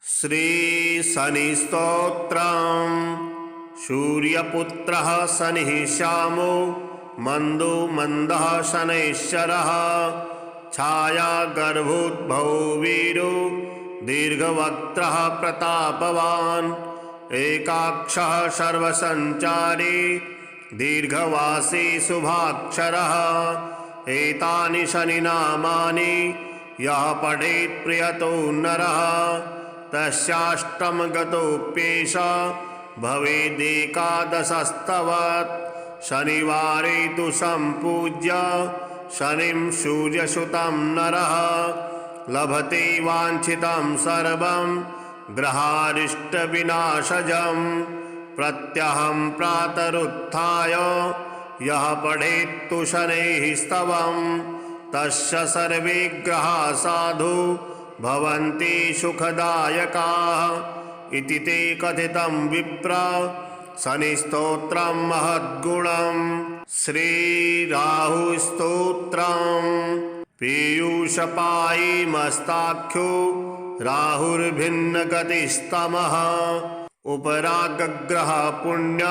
श्री शनि स्तोत्रम्। सूर्यपुत्रः शनिः श्यामो मन्दो मन्दः शनैश्चरः। छायागर्भोद्भवो वीरो दीर्घवक्त्रः प्रतापवान्। एकाक्षः सर्वसञ्चारी दीर्घवासी शुभाक्षरः। एतानि शनिनामानि यः पठेत् प्रियतो नरः तस्याष्टमगतोऽप्येष भवेदेकादशस्तवत्। शनिवारे तु सम्पूज्य शनिं सूर्यसुतं नरः लभते वाञ्छितं सर्वं ग्रहारिष्टविनाशजम्। प्रत्यहं प्रातरुत्थाय यः पठेत्तु शनैः स्तवं तस्य सर्वे ग्रहाः साधु भवन्ति सुखदायकाः इति ते कथितं विप्र शनिस्तोत्रं महद्गुणम्। श्रीराहुस्तोत्रम्। पीयूषपायी मस्ताख्यो राहुर्भिन्नगतिस्तमः। उपरागग्रह पुण्य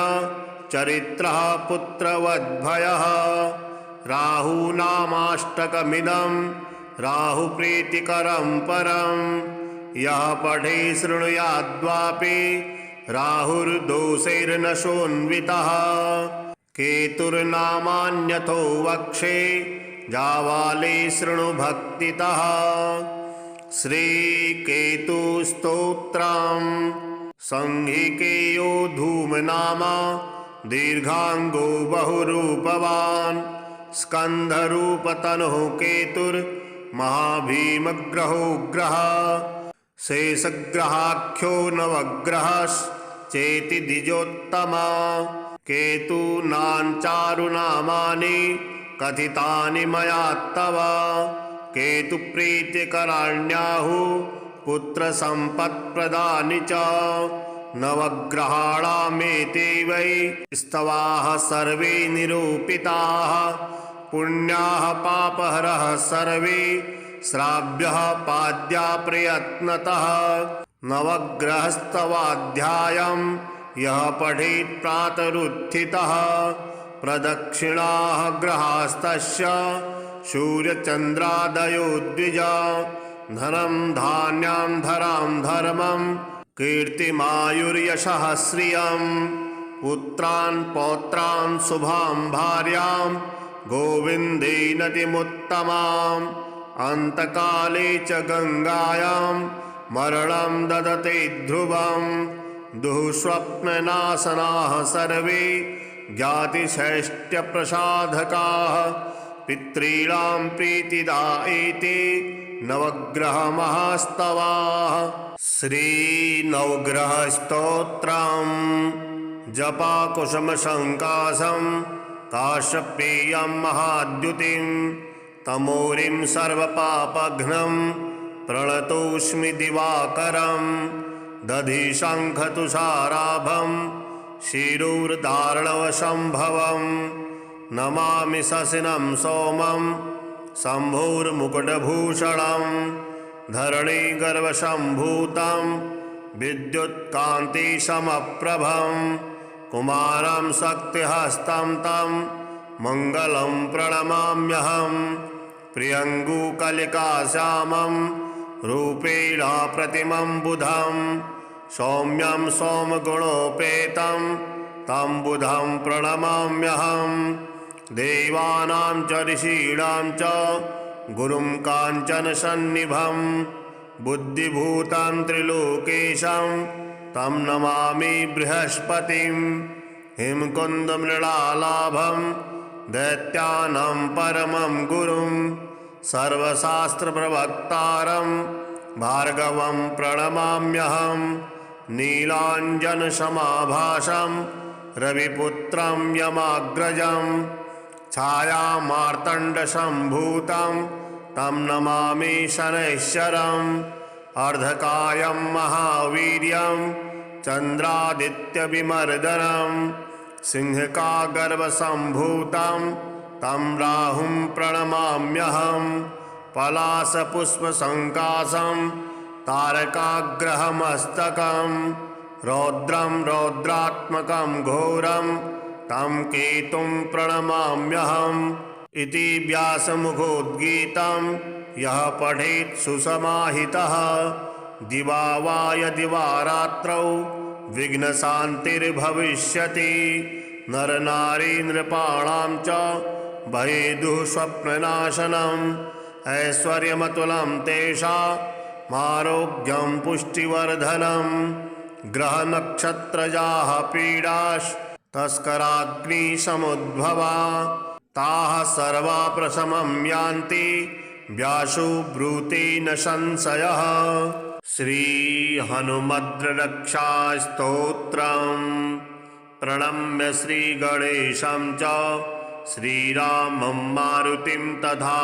चरित्रः पुत्रवद्भयः। राहूनामाष्टकमिदं राहुप्रीतिकरं परं यः पठे शृणुयाद्वापि राहुर्दोषैर्न शोन्वितः। केतुर्नामान्यथो वक्षे जावाले शृणु भक्तितः। श्रीकेतुस्तोत्रम्। संहिकेयो धूमनामा दीर्घांगो बहुरूपवान्। स्कन्धरूपतनुः केतुर्महाभीमग्रहो ग्रहः। शेषग्रहाख्यो नवग्रहश्चेति द्विजोत्तमा। केतूनाञ्चारुनामानि कथितानि मया तव। केतुप्रीतिकराण्याहुः पुत्रसम्पत्प्रदानि च। नवग्रहाणामेते वै स्तवाः सर्वे निरूपिताः। पुण्याः पापहरः सर्वे श्राव्यः पाद्या प्रयत्नतः। नवग्रहस्तवाध्यायं यः पठेत् प्रातरुत्थितः प्रदक्षिणाः ग्रहास्तस्य सूर्यचन्द्रादयो द्विजा। धनं धान्यां धरां धर्मं कीर्तिमायुर्यशः श्रियं। पुत्रान् पौत्रान् शुभां भार्यां गोविन्देनतिमुत्तमाम्। अन्तकाले च गङ्गायां मरणं ददते ध्रुवं। दुःस्वप्ननाशनाः सर्वे ज्ञातिषैष्ट्यप्रसाधकाः। पितॄणां प्रीतिदा एते नवग्रहमहास्तवाः। श्रीनवग्रहस्तोत्रम्। जपाकुसुमसङ्काशं काश्यपेयं महाद्युतिं तमोरिं सर्वपापघ्नं प्रणतोऽस्मि दिवाकरं। दधिशङ्खतुषाराभं शिरोर्धारणवसम्भवं नमामि शशिनं सोमं शम्भोर्मुकुटभूषणं। धरणीगर्भसम्भूतं विद्युत्कान्तिसमप्रभं कुमारं शक्तिहस्तं तं मङ्गलं प्रणमाम्यहं। प्रियङ्गुकलिकाश्यामं रूपेण प्रतिमं बुधं सौम्यं सोमगुणोपेतं तं बुधं प्रणमाम्यहं। देवानां च ऋषीणां च गुरुं काञ्चनसन्निभं बुद्धिभूतं त्रिलोकेशं तं नमामि बृहस्पतिं। हिमकुन्दमृणालाभं दैत्यानां परमं गुरुं सर्वशास्त्रप्रवक्तारं भार्गवं प्रणमाम्यहं। नीलाञ्जनसमाभासं रविपुत्रं यमाग्रजं छायामार्तण्डसम्भूतं तं नमामि शनैश्चरम्। अर्धकायं महावीर्यं चन्द्रादित्यविमर्दनं सिंहकागर्भसम्भूतं तं राहुं प्रणमाम्यहम्। पलाशपुष्पसङ्काशं तारकाग्रहमस्तकं रौद्रं रौद्रात्मकं घोरं तं केतुं प्रणमाम्यहम् इति व्यासमुखोद्गीतं यः पठेत् सुसमाहितः दिवा वा यदि वा रात्रौ विघ्नशान्तिर्भविष्यति। नरनारी नृपाणां च भयेदुः स्वप्ननाशनम् ऐश्वर्यमतुलं तेषामारोग्यं पुष्टिवर्धनम् ग्रहनक्षत्रजाः पीडास्तस्कराग्निसमुद्भवा ताः सर्वा प्रशमं यान्ति व्यासो ब्रूते न संशयः। श्री हनुमद्रक्षास्तोत्रम् प्रणम्य श्रीगणेशं च श्रीरामं मारुतिं तथा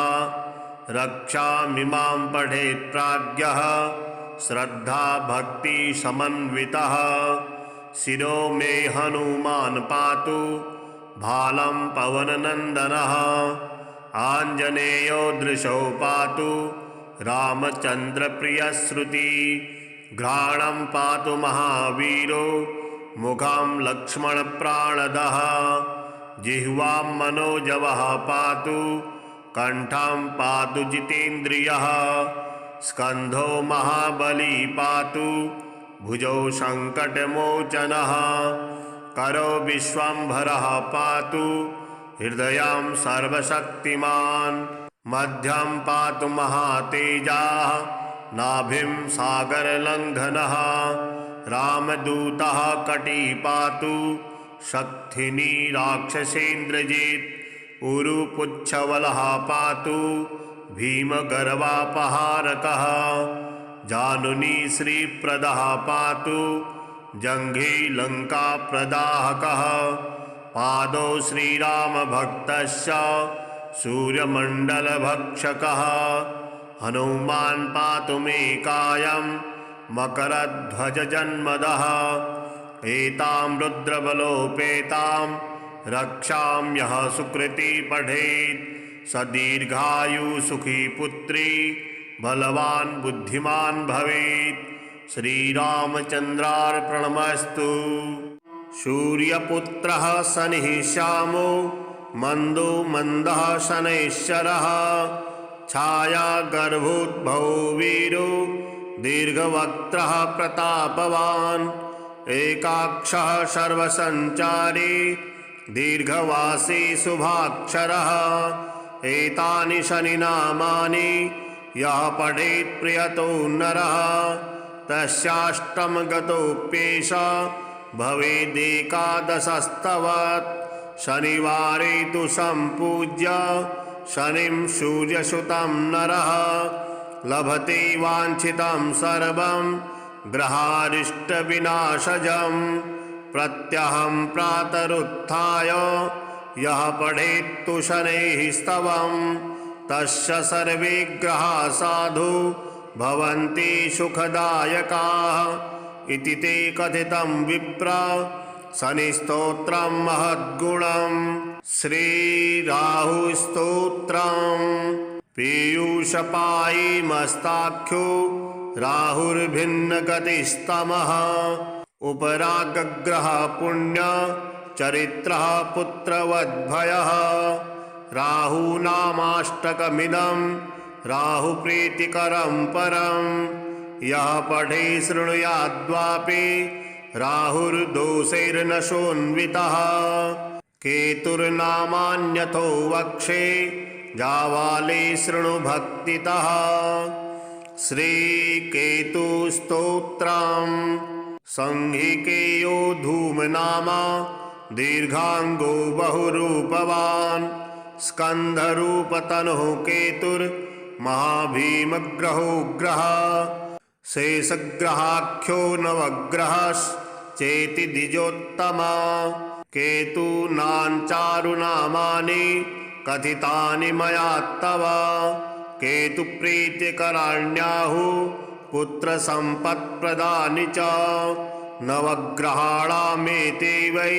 रक्षामिमां पठेत् प्राज्ञः श्रद्धा भक्ति समन्वितः। शिरो मे हनुमान् पातु भालं पवननन्दनः आञ्जनेयो दृशो पातु रामचन्द्रप्रियश्रुति घ्राणं पातु महावीरो मुखं लक्ष्मणप्राणदः जिह्वां मनोजवः पातु कंठं पातु जितेन्द्रियः स्कन्धो महाबली पातु भुजौ सङ्कटमोचनः करो विश्वम्भरः पातु हृदयं सर्वशक्तिमान् मध्यं पातु महातेजाः नाभिं सागरलङ्घनः रामदूतः कटी पातु शक्थिनी राक्षसेन्द्रजित् उरुपुच्छवलः पातु भीमगर्वापहारकः जानुनी श्रीप्रदः पातु जङ्घे लङ्काप्रदाहकः पादौ श्रीरामभक्तस्य सूर्यमण्डलभक्षकः हनुमान् पातु मे कायं मकरध्वजजन्मदः एतां रुद्रबलोपेतां रक्षां यः सुकृती पठेत् स दीर्घायु सुखी पुत्री बलवान् बुद्धिमान् भवेत्। श्रीरामचन्द्रार्पणमस्तु। सूर्यपुत्रः शनिः श्यामो मन्दो मन्दः शनैश्चरः छायागर्भोद्भवो वीरो दीर्घवक्त्रः प्रतापवान् एकाक्षः सर्वसञ्चारी दीर्घवासी शुभाक्षरः एतानि शनिनामानि यः पठेत् प्रियतो नरः तस्याष्टमगतोऽप्येष भवेदेकादशस्तवत् शनिवारे तु सम्पूज्य शनिं सूर्यसुतं नरः लभते वाञ्छितं सर्वं ग्रहारिष्टविनाशजम् प्रत्यहं प्रातरुत्थाय यः पठेत्तु शनैः स्तवं तस्य सर्वे ग्रहाः साधु भवन्ति सुखदायकाः इति ते कथितं विप्र शनिस्तोत्रं महद्गुणम्। श्रीराहुस्तोत्रम् पीयूषपायी मस्ताख्यो राहुर्भिन्नगतिस्तमः उपरागग्रह पुण्य चरित्रः पुत्रवद्भयः राहूनामाष्टकमिदं राहुप्रीतिकरं परं यः पठे शृणुयाद्वापि राहुर्दोषैर्न शोन्वितः केतुर्नामान्यथो वक्षे जावाले शृणु भक्तितः। श्रीकेतुस्तोत्रम् संहिकेयो धूमनामा दीर्घांगो बहुरूपवान् स्कन्धरूपतनुः केतुर्महाभीमग्रहो ग्रहः शेषग्रहाख्यो नवग्रहश्चेति द्विजोत्तमा केतूनाञ्चारुनामानि कथितानि मया तव केतुप्रीतिकराण्याहुः पुत्रसम्पत्प्रदानि च नवग्रहाणामेते वै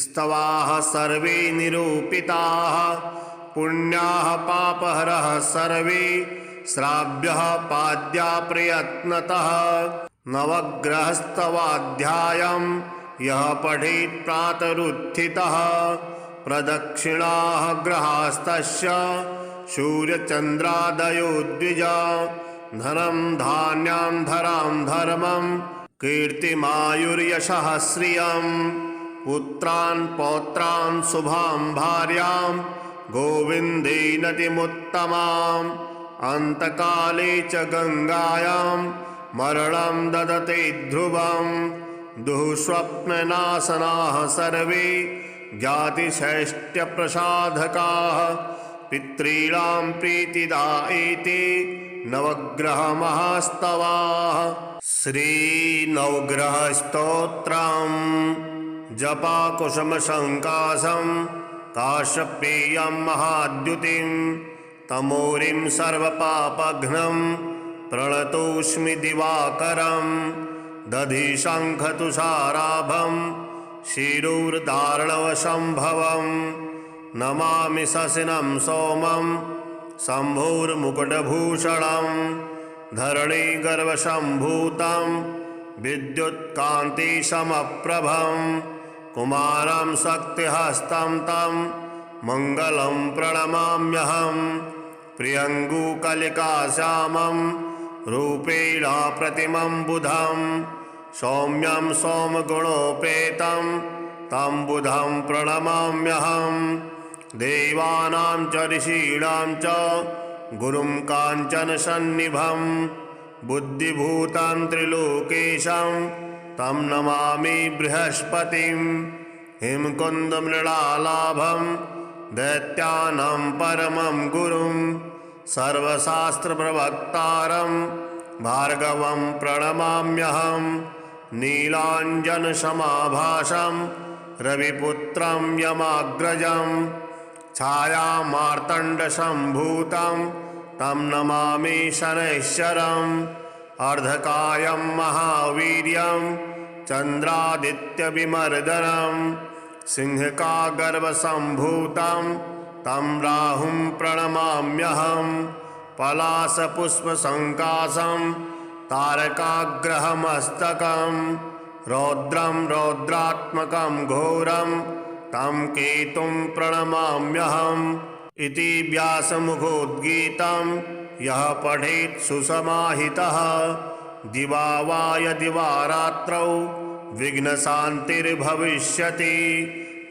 स्तवाः सर्वे निरूपिताः पुण्याः पापहरः सर्वे श्राव्यः पाद्या प्रयत्नतः नवग्रहस्तवाध्यायम् यः पठेत् प्रातरुत्थितः प्रदक्षिणाः ग्रहास्तस्य सूर्यचन्द्रादयो द्विजा धनं धान्यां धरां धर्मं कीर्तिमायुर्यशः श्रियम् पुत्रान् पौत्रान् शुभां भार्यां गोविन्देनतिमुत्तमाम् अन्तकाले च गङ्गायां मरणं ददते ध्रुवम् दुःस्वप्ननाशनाः सर्वे ज्ञातिषैष्ट्यप्रसाधकाः पितॄणां प्रीतिदा एते नवग्रहमहास्तवाः। श्रीनवग्रहस्तोत्रम् जपाकुसुमसङ्काशं काश्यपेयं महाद्युतिं तमोरिं सर्वपापघ्नं प्रणतोऽस्मि दिवाकरं दधिशङ्खतुषाराभं शिरोर्धारणवसम्भवं नमामि शशिनं सोमं शम्भोर्मुकुटभूषणं धरणीगर्भसम्भूतं विद्युत्कान्तिसमप्रभं कुमारं शक्तिहस्तं तं मङ्गलं प्रणमाम्यहं प्रियङ्गुकलिकाश्यामं रूपेण प्रतिमं बुधं सौम्यं सोमगुणोपेतं तं बुधं प्रणमाम्यहं देवानां च ऋषीणां च गुरुं काञ्चनसन्निभं बुद्धिभूतं त्रिलोकेशं तं नमामि बृहस्पतिं हिमकुन्दमृणालाभं दैत्यानां परमं गुरुं सर्वशास्त्रप्रवक्तारं भार्गवं प्रणमाम्यहं नीलाञ्जनसमाभासं रविपुत्रं यमाग्रजं छायामार्तण्डसम्भूतं तं नमामि शनैश्वरम् अर्धकायं महावीर्यं चन्द्रादित्यविमर्दनं सिंहकागर्भसम्भूतं तं राहुं प्रणमाम्यहं पलाशपुष्पसङ्काशं तारकाग्रहमस्तकं रौद्रं रौद्रात्मकं घोरं तं केतुं प्रणमाम्यहम् इति व्यासमुखोद्गीतं यः पठेत् सुसमाहितः दिवा वा यदि वा रात्रौ विघ्नशान्तिर्भविष्यति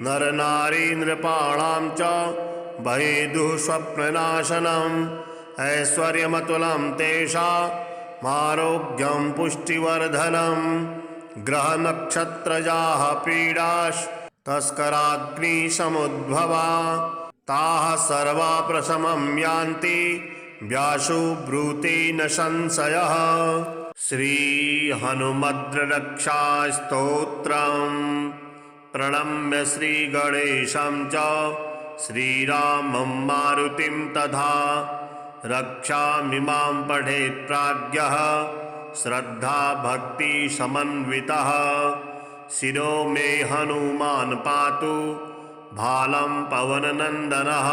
नरनारी नृपाणां च भयेदुः स्वप्ननाशनम् ऐश्वर्यमतुलं तेषामारोग्यं पुष्टिवर्धनं ग्रहनक्षत्रजाः पीडास्तस्कराग्निसमुद्भवा ताः सर्वा प्रशमं यान्ति व्यासो ब्रूते न संशयः। श्रीहनुमद्रक्षास्तोत्रम् प्रणम्य श्रीगणेशं च श्रीरामं मारुतिं तथा रक्षामिमां पठेत् प्राज्ञः श्रद्धा भक्ति समन्वितः शिरो मे हनुमान् पातु भालं पवननन्दनः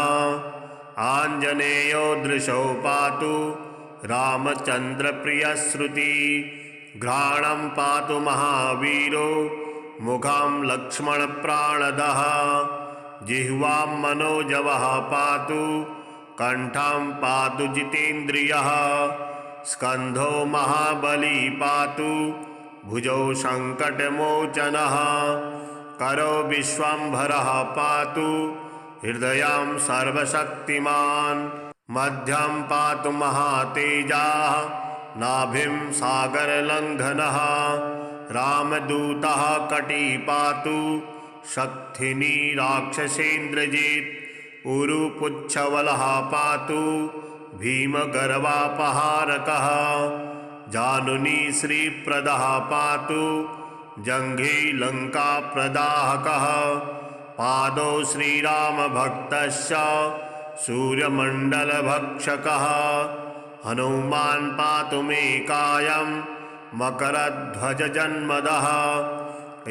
आञ्जनेयो दृशो पातु रामचन्द्रप्रियश्रुति घ्राणं पातु महावीरो मुखं लक्ष्मणप्राणदः जिह्वां मनोजवः पातु कंठं पातु जितेन्द्रियः स्कन्धो महाबली पातु भुजौ सङ्कटमोचनः करो विश्वम्भरः पातु हृदयं सर्वशक्तिमान् मध्यं पातु महातेजाः नाभिं सागरलङ्घनः रामदूतः कटी पातु शक्थिनी राक्षसेन्द्रजित् उरुपुच्छवलः पातु भीमगर्वापहारकः जानुनी श्रीप्रदः पातु जङ्घे लङ्काप्रदाहकः पादौ श्रीरामभक्तस्य सूर्यमण्डलभक्षकः हनुमान् पातु मे कायं मकरध्वजजन्मदः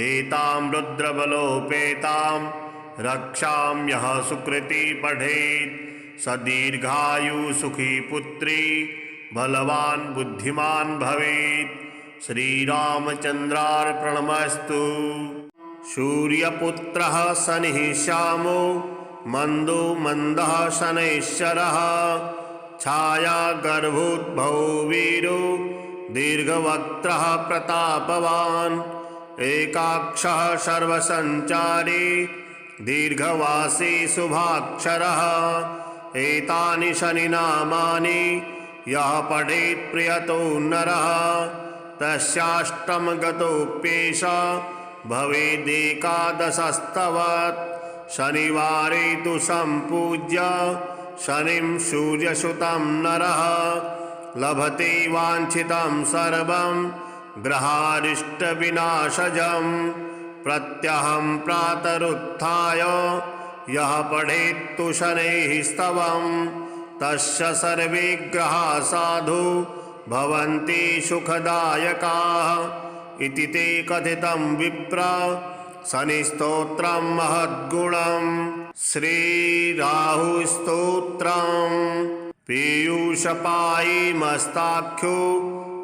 एतां रुद्रबलोपेतां रक्षां यः सुकृती पठेत् स दीर्घायु सुखी पुत्री बलवान् बुद्धिमान् भवेत्। श्रीरामचन्द्रार्पणमस्तु। सूर्यपुत्रः शनिः श्यामो मन्दो मन्दः शनैश्चरः। छायागर्भोद्भवो वीरो दीर्घवक्त्रः प्रतापवान्। एकाक्षः सर्वसञ्चारी दीर्घवासी शुभाक्षरः। एतानि शनिनामानि यः पठेत् प्रियतो नरः। तस्याष्टमगतोऽप्येष भवेदेकादशस्तवत्। शनिवारे तु सम्पूज्य शनिं सूर्यसुतं नरः। लभते वाञ्छितं सर्वं ग्रहारिष्टविनाशजम्। प्रत्यहं प्रातरुत्थाय यः पठेत्तु शनैः स्तवं। तस्य सर्वे ग्रहाः साधु भवन्ति सुखदायकाः। इति ते कथितं विप्र शनिस्तोत्रं महद्गुणम्। श्रीराहुस्तोत्रम्। पीयूषपायी मस्ताख्यो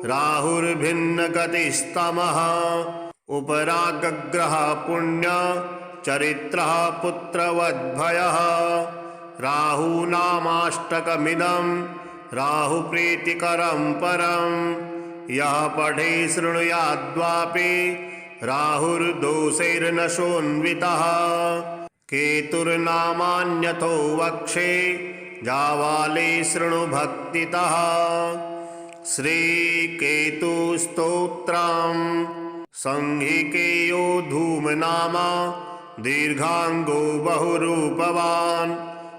राहुर्भिन्नगतिस्तमः। उपरागग्रह पुण्य चरित्रः पुत्रवद्भयः। राहूनामाष्टकमिदं राहुप्रीतिकरं परं। यः पठे शृणुयाद्वापि राहुर्दोषैर्नशोन्वितः। केतुर्नामान्यथो वक्षे जावाले शृणु भक्तितः। श्रीकेतुस्तोत्रम्। संहिकेयो धूमनामा दीर्घांगो बहुरूपवान्।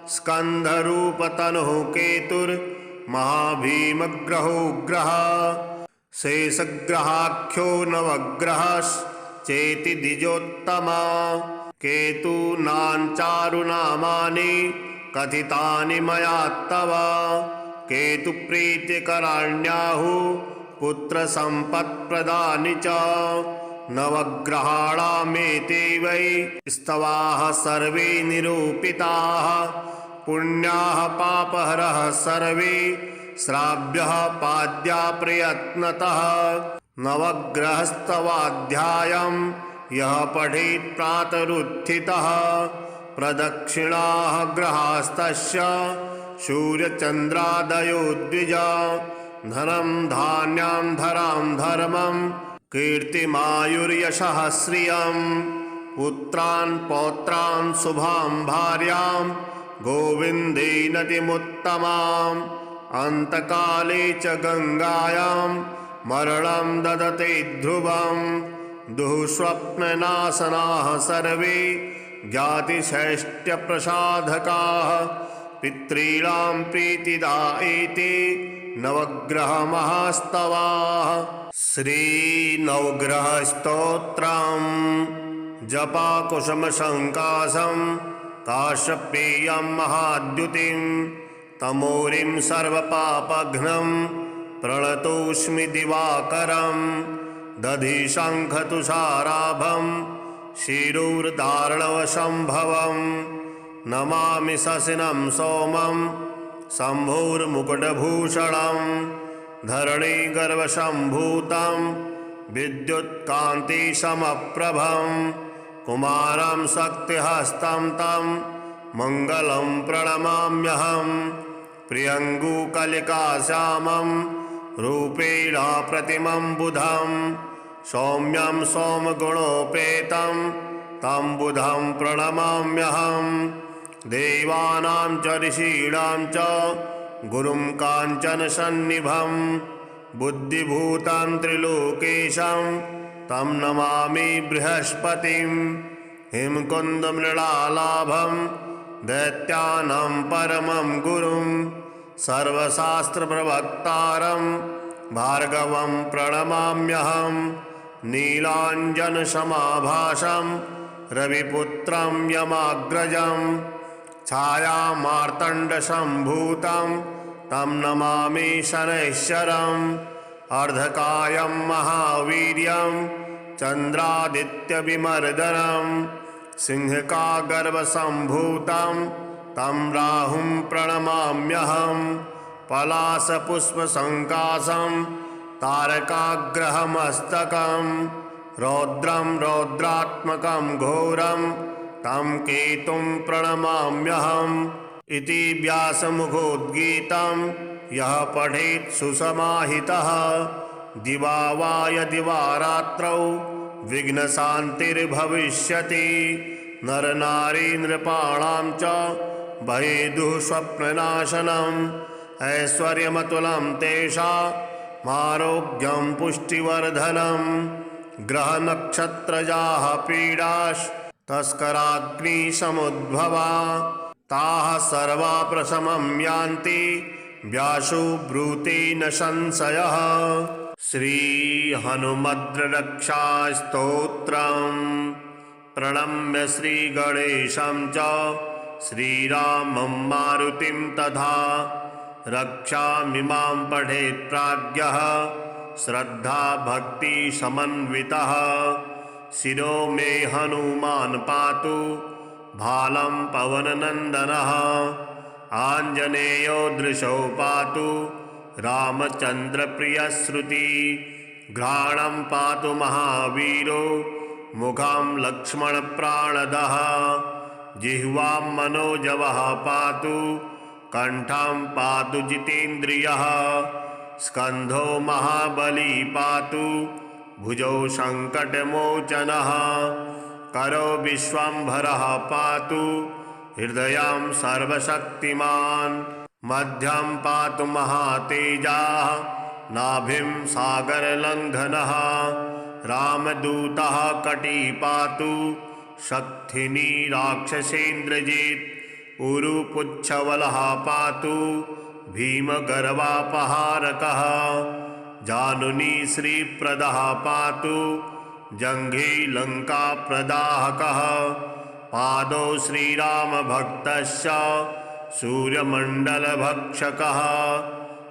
स्कन्धरूपतनुः केतुर्महाभीमग्रहो ग्रहः। शेषग्रहाख्यो नवग्रहश्चेति द्विजोत्तमा। केतूनाञ्चारुनामानि कथितानि मया तव। केतुप्रीतिकराण्याहुः पुत्रसम्पत्प्रदानि च। नवग्रहाणामेते वै स्तवाः सर्वे निरूपिताः। पुण्याः पापहरः सर्वे श्राव्यः पाद्या प्रयत्नतः। नवग्रहस्तवाध्यायं यः पठेत् प्रातरुत्थितः। प्रदक्षिणाः ग्रहास्तस्य सूर्यचन्द्रादयो द्विजा। धनं धान्यां धरां धर्मं कीर्तिमायुर्यशः श्रियम्। पुत्रान् पौत्रान् शुभां भार्यां गोविन्देनतिमुत्तमाम्। अन्तकाले च गङ्गायां मरणं ददते ध्रुवम्। दुःस्वप्ननाशनाः सर्वे ज्ञातिषैष्ट्यप्रसाधकाः। पितॄणां प्रीतिदा एते नवग्रहमहास्तवाः। श्रीनवग्रहस्तोत्रम्। जपाकुसुमसङ्काशं काश्यपेयं महाद्युतिं। तमोरिं सर्वपापघ्नं प्रणतोऽस्मि दिवाकरं। दधिशङ्खतुषाराभं शिरोर्धारणवसम्भवं। नमामि शशिनं सोमं शम्भोर्मुकुटभूषणं। धरणीगर्भसम्भूतं विद्युत्कान्तिसमप्रभं। कुमारं शक्तिहस्तं तं मङ्गलं प्रणमाम्यहम्। प्रियङ्गुकलिकाश्यामं रूपेण प्रतिमं बुधं। सौम्यं सोमगुणोपेतं तं बुधं प्रणमाम्यहम्। देवानां च ऋषीणां च गुरुं काञ्चनसन्निभं। बुद्धिभूतं त्रिलोकेशं तं नमामि बृहस्पतिं। हिमकुन्दमृणालाभं दैत्यानां परमं गुरुं। सर्वशास्त्रप्रवक्तारं भार्गवं प्रणमाम्यहम्। नीलाञ्जनसमाभासं रविपुत्रं यमाग्रजं। छायामार्तण्डसम्भूतं तं नमामि शनैश्चरम्। अर्धकायं महावीर्यं चन्द्रादित्यविमर्दनं। सिंहकागर्भसम्भूतं तं राहुं प्रणमाम्यहम्। पलाशपुष्पसङ्काशं तारकाग्रहमस्तकं रौद्रं रौद्रात्मकं घोरं तं केतुं प्रणमाम्यहम् इति व्यासमुखोद्गीतं यः पठेत् सुसमाहितः दिवा वा यदि वा रात्रौ विघ्नशान्तिर्भविष्यति। नरनारी नृपाणां च भयेदुः स्वप्ननाशनम् ऐश्वर्यमतुलं तेषामारोग्यं पुष्टिवर्धनम्। ग्रहनक्षत्रजाः पीडास्तस्कराग्निसमुद्भवा ताः सर्वा प्रशमं यान्ति व्यासो ब्रूते न संशयः। श्रीहनुमद्रक्षास्तोत्रम् प्रणम्य श्रीगणेशं च श्रीरामं मारुतिं तथा रक्षामिमां पठेत् प्राज्ञः श्रद्धा भक्ति समन्वितः। शिरो मे हनुमान् पातु भालं पवननन्दनः आञ्जनेयो दृशो पातु रामचन्द्रप्रियश्रुति। घ्राणं पातु महावीरो मुखं लक्ष्मणप्राणदः जिह्वां मनोजवः पातु कंठं पातु जितेन्द्रियः। स्कन्धो महाबली पातु भुजौ सङ्कटमोचनः करो विश्वम्भरः पातु हृदयं सर्वशक्तिमान्। मध्यं पातु महातेजाः नाभिं सागरलङ्घनः रामदूतः कटी पातु शक्तिनी राक्षसेन्द्रजित्। उरुपुच्छवलः पातु भीमगर्वापहारकः जानुनी श्रीप्रदः पातु जङ्घे लङ्काप्रदाहकः। पादौ श्रीरामभक्तस्य सूर्यमण्डलभक्षकः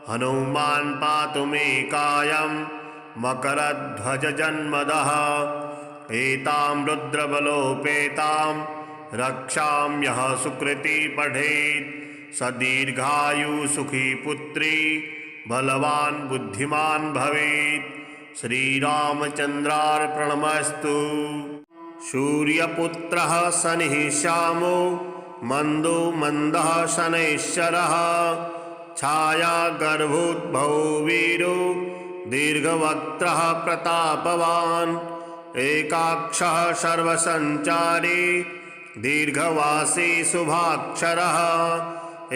हनुमान् पातु मे कायं मकरध्वजजन्मदः। एतां रुद्रबलोपेतां रक्षां यः सुकृती पठेत् स दीर्घायु सुखी पुत्री बलवान् बुद्धिमान् भवेत्। श्रीरामचन्द्रार्पणमस्तु। सूर्यपुत्रः शनिः श्यामो मन्दो मन्दः शनैश्चरः छाया गर्भोद्भवो वीरो दीर्घवक्त्रः प्रतापवान्। एकाक्षः सर्वसञ्चारी दीर्घवासी शुभाक्षरः।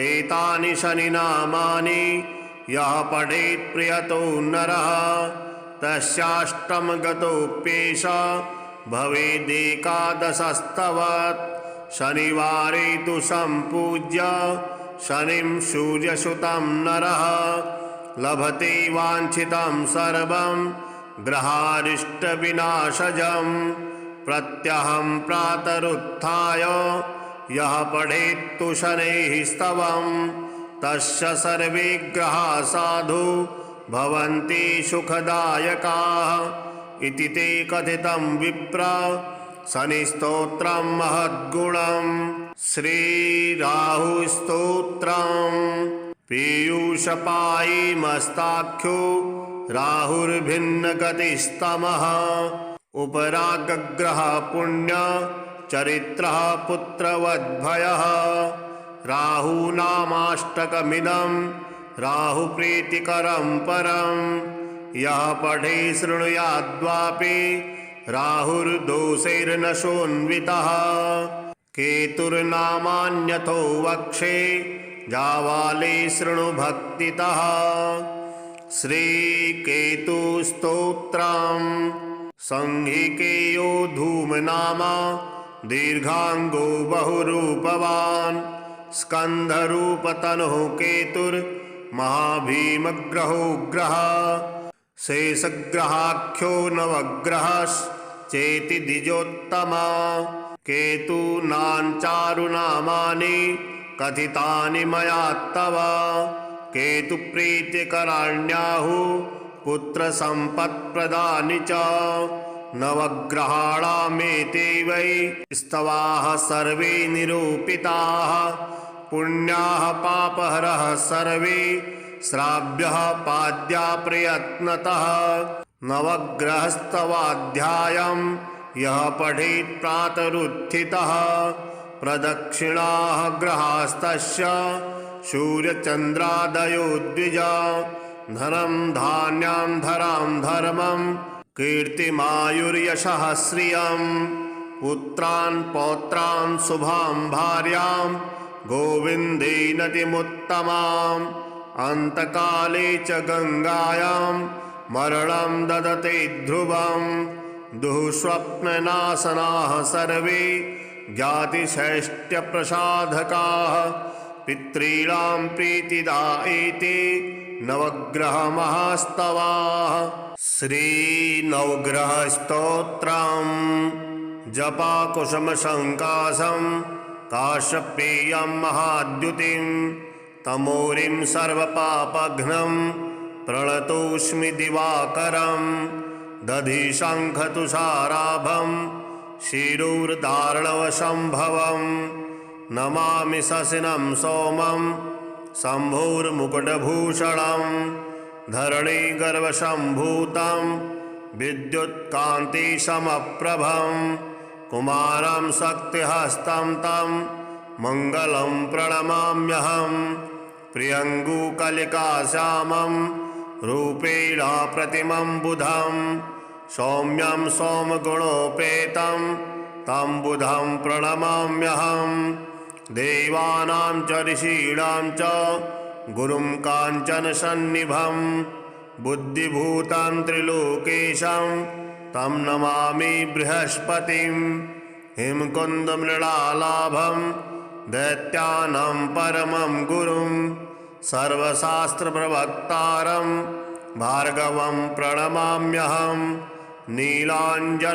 एतानि शनिनामानि यः पठेत् प्रियतो नरः तस्याष्टमगतोऽप्येष भवेदेकादशस्तवत्। शनिवारे तु सम्पूज्य शनिं सूर्यसुतं नरः लभते वाञ्छितं सर्वं ग्रहारिष्टविनाशजम्। प्रत्यहं प्रातरुत्थाय यः पठेत्तु शनैः स्तवं तस्य सर्वे ग्रहाः साधु भवन्ति सुखदायकाः इति ते कथितं विप्र शनिस्तोत्रं महद्गुणम्। श्रीराहुस्तोत्रम् पीयूषपायी मस्ताख्यो राहुर्भिन्नगतिस्तमः उपरागग्रह पुण्य चरित्रः पुत्रवद्भयः। राहूनामाष्टकमिदं राहुप्रीतिकरं परं यः पठे शृणुयाद्वापि राहुर्दोषैर्न शोन्वितः। केतुर्नामान्यथो वक्षे जावाले शृणु भक्तितः। श्रीकेतुस्तोत्रम् संहिकेयो धूमनामा दीर्घांगो बहुरूपवान् स्कन्धरूपतनुः केतुर्महाभीमग्रहो ग्रहः शेषग्रहाख्यो नवग्रहश्चेति द्विजोत्तमा। केतूनाञ्चारुनामानि कथितानि मया तव केतुप्रीतिकराण्याहुः पुत्रसम्पत्प्रदानि च। नवग्रहाणामेते वै स्तवाः सर्वे निरूपिताः पुण्याः पापहरः सर्वे श्राव्यः पाद्या प्रयत्नतः नवग्रहस्तवाध्यायं यः पठेत् प्रातरुत्थितः प्रदक्षिणाः ग्रहास्तस्य सूर्यचन्द्रादयो द्विजा धनं धान्यां धरां धर्मं कीर्तिमायुर्यशः श्रियं पुत्रान् पौत्रान् शुभां भार्यां गोविन्देनतिमुत्तमाम् अन्तकाले च गङ्गायां मरणं ददते ध्रुवं दुःस्वप्ननाशनाः सर्वे ज्ञातिषैष्ट्यप्रसाधकाः पितॄणां प्रीतिदा एते नवग्रहमहास्तवाः। श्रीनवग्रहस्तोत्रम् जपाकुसुमसङ्काशं काश्यपेयं महाद्युतिं तमोरिं सर्वपापघ्नं प्रणतोऽस्मि दिवाकरं दधिशङ्खतुषाराभं शिरोर्धारणवसम्भवं नमामि शशिनं सोमं शम्भोर्मुकुटभूषणं धरणीगर्भसम्भूतं विद्युत्कान्तिसमप्रभं कुमारं शक्तिहस्तं तं मङ्गलं प्रणमाम्यहं प्रियङ्गुकलिकाश्यामं रूपेण प्रतिमं बुधं सौम्यं सोमगुणोपेतं तं बुधं प्रणमाम्यहं देवानां च ऋषीणां च गुरुं काञ्चनसन्निभं बुद्धिभूतं त्रिलोकेशं तं नमामि बृहस्पतिं हिमकुन्दमृणालाभं दैत्यानां परमं गुरुं सर्वशास्त्रप्रवक्तारं भार्गवं प्रणमाम्यहं नीलाञ्जनसमाभासं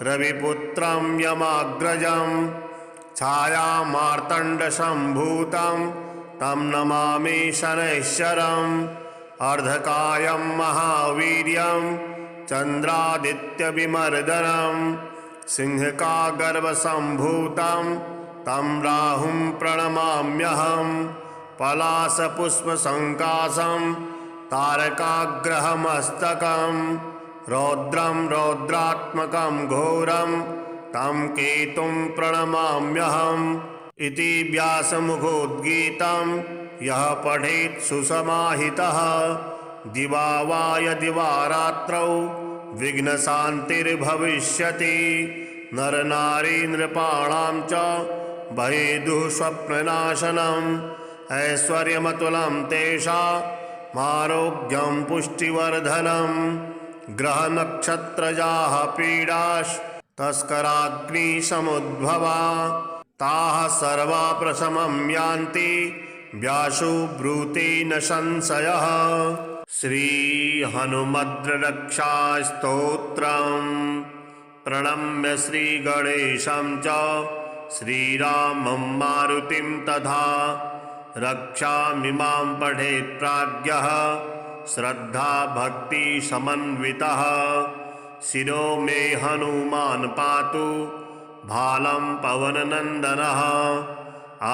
रविपुत्रं यमाग्रजं छायामार्तण्डसम्भूतं तं नमामि शनैश्चरम् अर्धकायं महावीर्यं चन्द्रादित्यविमर्दनं सिंहकागर्भसम्भूतं तं राहुं प्रणमाम्यहं पलाशपुष्पसङ्काशं तारकाग्रहमस्तकं रौद्रं रौद्रात्मकं घोरं तं केतुं प्रणमाम्यहम् इति व्यासमुखोद्गीतं यः पठेत् सुसमाहितः दिवा वा यदि वा रात्रौ विघ्नशान्तिर्भविष्यति नरनारी नृपाणां च भयेदुः स्वप्ननाशनम् ऐश्वर्यमतुलं तेषामारोग्यं पुष्टिवर्धनं ग्रहनक्षत्रजाः पीडास्तस्कराग्निसमुद्भवा ताः सर्वा प्रशमं यान्ति व्यासो ब्रूते न संशयः। श्रीहनुमद्रक्षास्तोत्रम् प्रणम्य श्रीगणेशं च श्रीरामं मारुतिं तथा रक्षामिमां पठेत् प्राज्ञः श्रद्धा भक्ति समन्वितः शिरो मे हनुमान् पातु भालं पवननन्दनः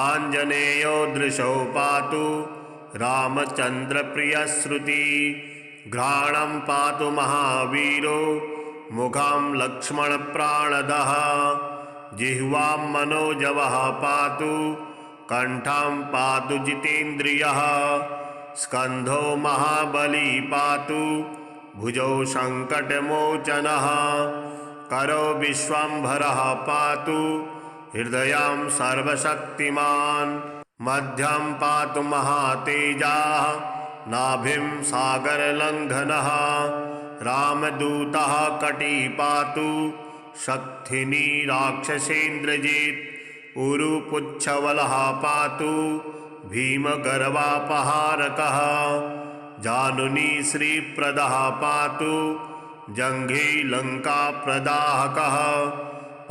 आञ्जनेयो दृशो पातु रामचन्द्रप्रियश्रुति घ्राणं पातु महावीरो मुखं लक्ष्मणप्राणदः जिह्वां मनोजवः पातु कंठं पातु जितेन्द्रियः स्कन्धो महाबली पातु भुजौ सङ्कटमोचनः करो विश्वम्भरः पातु हृदयं सर्वशक्तिमान् मध्यं पातु महातेजाः नाभिं सागरलङ्घनः रामदूतः कटी पातु शक्तिनी राक्षसेन्द्रजित् उरुपुच्छवलः पातु भीमगर्वापहारकः जानुनी श्रीप्रदः पातु जङ्घे लङ्काप्रदाहकः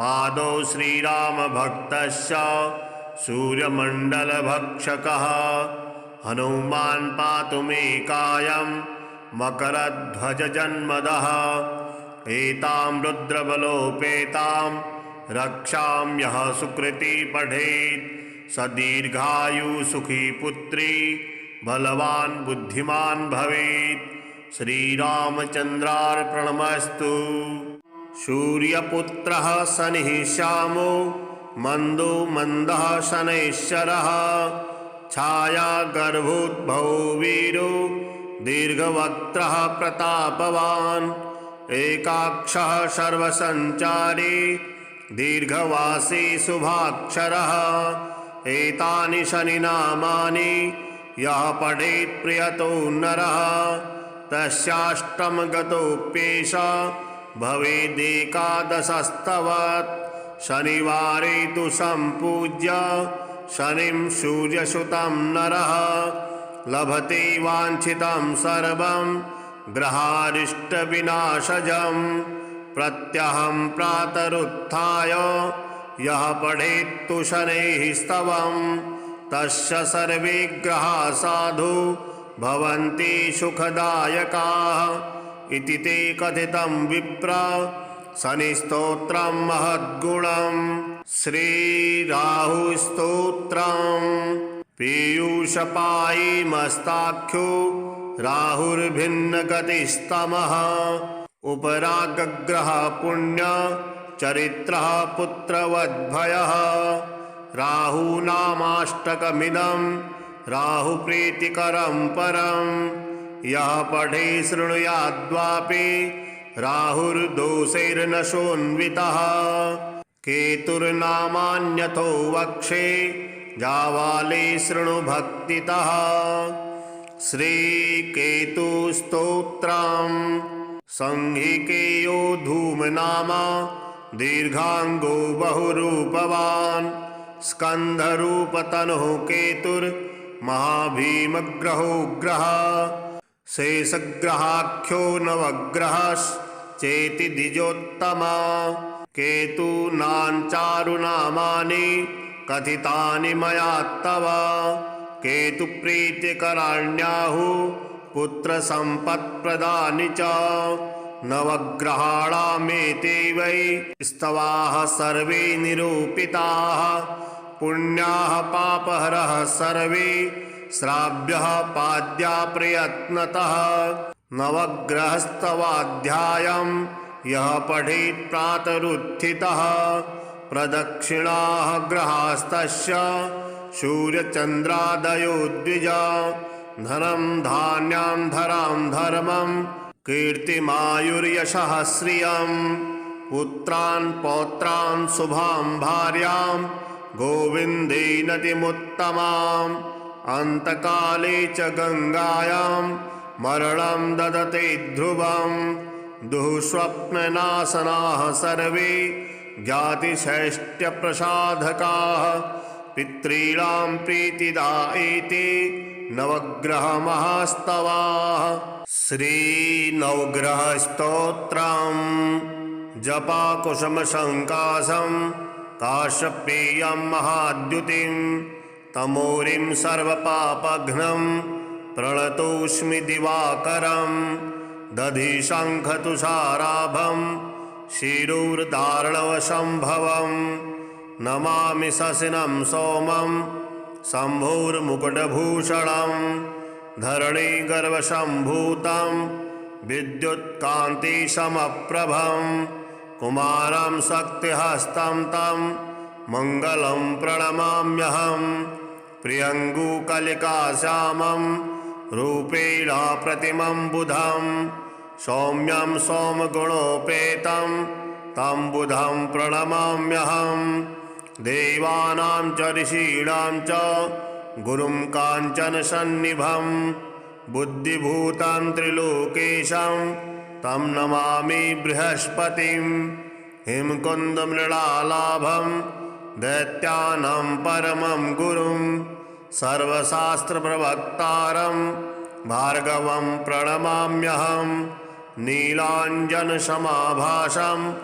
पादौ श्रीरामभक्तस्य सूर्यमण्डलभक्षकः हनुमान् पातु मे कायं मकरध्वजजन्मदः एतां रुद्रबलोपेतां रक्षां यः सुकृती पठेत् स दीर्घायु सुखी पुत्री बलवान् बुद्धिमान् भवेत्। श्रीरामचन्द्रार्पणमस्तु। सूर्यपुत्रः शनिः श्यामो मन्दो मन्दः शनैश्चरः। छायागर्भोद्भवो वीरो दीर्घवक्त्रः प्रतापवान्। एकाक्षः सर्वसञ्चारी दीर्घवासी शुभाक्षरः। एतानि शनिनामानि यः पठेत् प्रियतो नरः। तस्याष्टमगतोऽप्येष भवेदेकादशस्तवत्। शनिवारे तु सम्पूज्य शनिं सूर्यसुतं नरः। लभते वाञ्छितं सर्वं ग्रहारिष्टविनाशजम्। प्रत्यहं प्रातरुत्थाय यः पठेत्तु शनैः स्तवम्। तस्य सर्वे ग्रहाः साधु भवन्ति सुखदायकाः। इति ते कथितं विप्र शनिस्तोत्रं महद्गुणम्। श्रीराहुस्तोत्रम्। पीयूषपायी मस्ताख्यो राहुर्भिन्नगतिस्तमः। उपरागग्रह पुण्य चरित्रः पुत्रवद्भयः। राहूनामाष्टकमिदं राहुप्रीतिकरं परं। यः पठे शृणुयाद्वापि राहुर्दोषैर्न शोन्वितः। केतुर्नामान्यथो वक्षे जावाले शृणु भक्तितः। श्रीकेतुस्तोत्रम्। संहिकेयो धूमनामा दीर्घांगो बहुरूपवान्। स्कन्धरूपतनुः केतुर्महाभीमग्रहोग्रः। शेषग्रहाख्यो नवग्रहश्चेति द्विजोत्तमा। केतूनाञ्चारुनामानि कथितानि मया तव। केतुप्रीतिकराण्याहुः पुत्रसम्पत्प्रदानि च। नवग्रहाणामेते वै स्तवाः सर्वे निरूपिताः। पुण्याः पापहरः सर्वे श्राव्यः पाद्या प्रयत्नतः। नवग्रहस्तवाध्यायं यः पठेत् प्रातरुत्थितः। प्रदक्षिणाः ग्रहास्तस्य सूर्यचन्द्रादयो द्विजा। धनं धान्यां धरां धर्मं कीर्तिमायुर्यशः श्रियम्। पुत्रान् पौत्रान् शुभां भार्यां गोविन्देनतिमुत्तमाम्। अन्तकाले च गङ्गायां मरणं ददते ध्रुवम्। दुःस्वप्ननाशनाः सर्वे ज्ञातिषैष्ट्यप्रसाधकाः। पितॄणां प्रीतिदा एते नवग्रहमहास्तवाः। श्रीनवग्रहस्तोत्रम्। जपाकुसुमसङ्काशं काश्यपेयं महाद्युतिं। तमोरिं सर्वपापघ्नं प्रणतोऽस्मि दिवाकरं। दधिशङ्खतुषाराभं शिरोर्धारणवसम्भवं। नमामि शशिनं सोमं शम्भोर्मुकुटभूषणं। धरणीगर्भसम्भूतं विद्युत्कान्तिसमप्रभं। कुमारं शक्तिहस्तं तं मङ्गलं प्रणमाम्यहं। प्रियङ्गुकलिकाश्यामं रूपेण प्रतिमं बुधं। सौम्यं सोमगुणोपेतं तं बुधं प्रणमाम्यहं। देवानां च ऋषीणां च गुरुं काञ्चनसन्निभं। बुद्धिभूतं त्रिलोकेशं तं नमामि बृहस्पतिं। हिमकुन्दमृणालाभं दैत्यानां परमं गुरुं। सर्वशास्त्रप्रवक्तारं भार्गवं प्रणमाम्यहं। नीलाञ्जनसमाभासं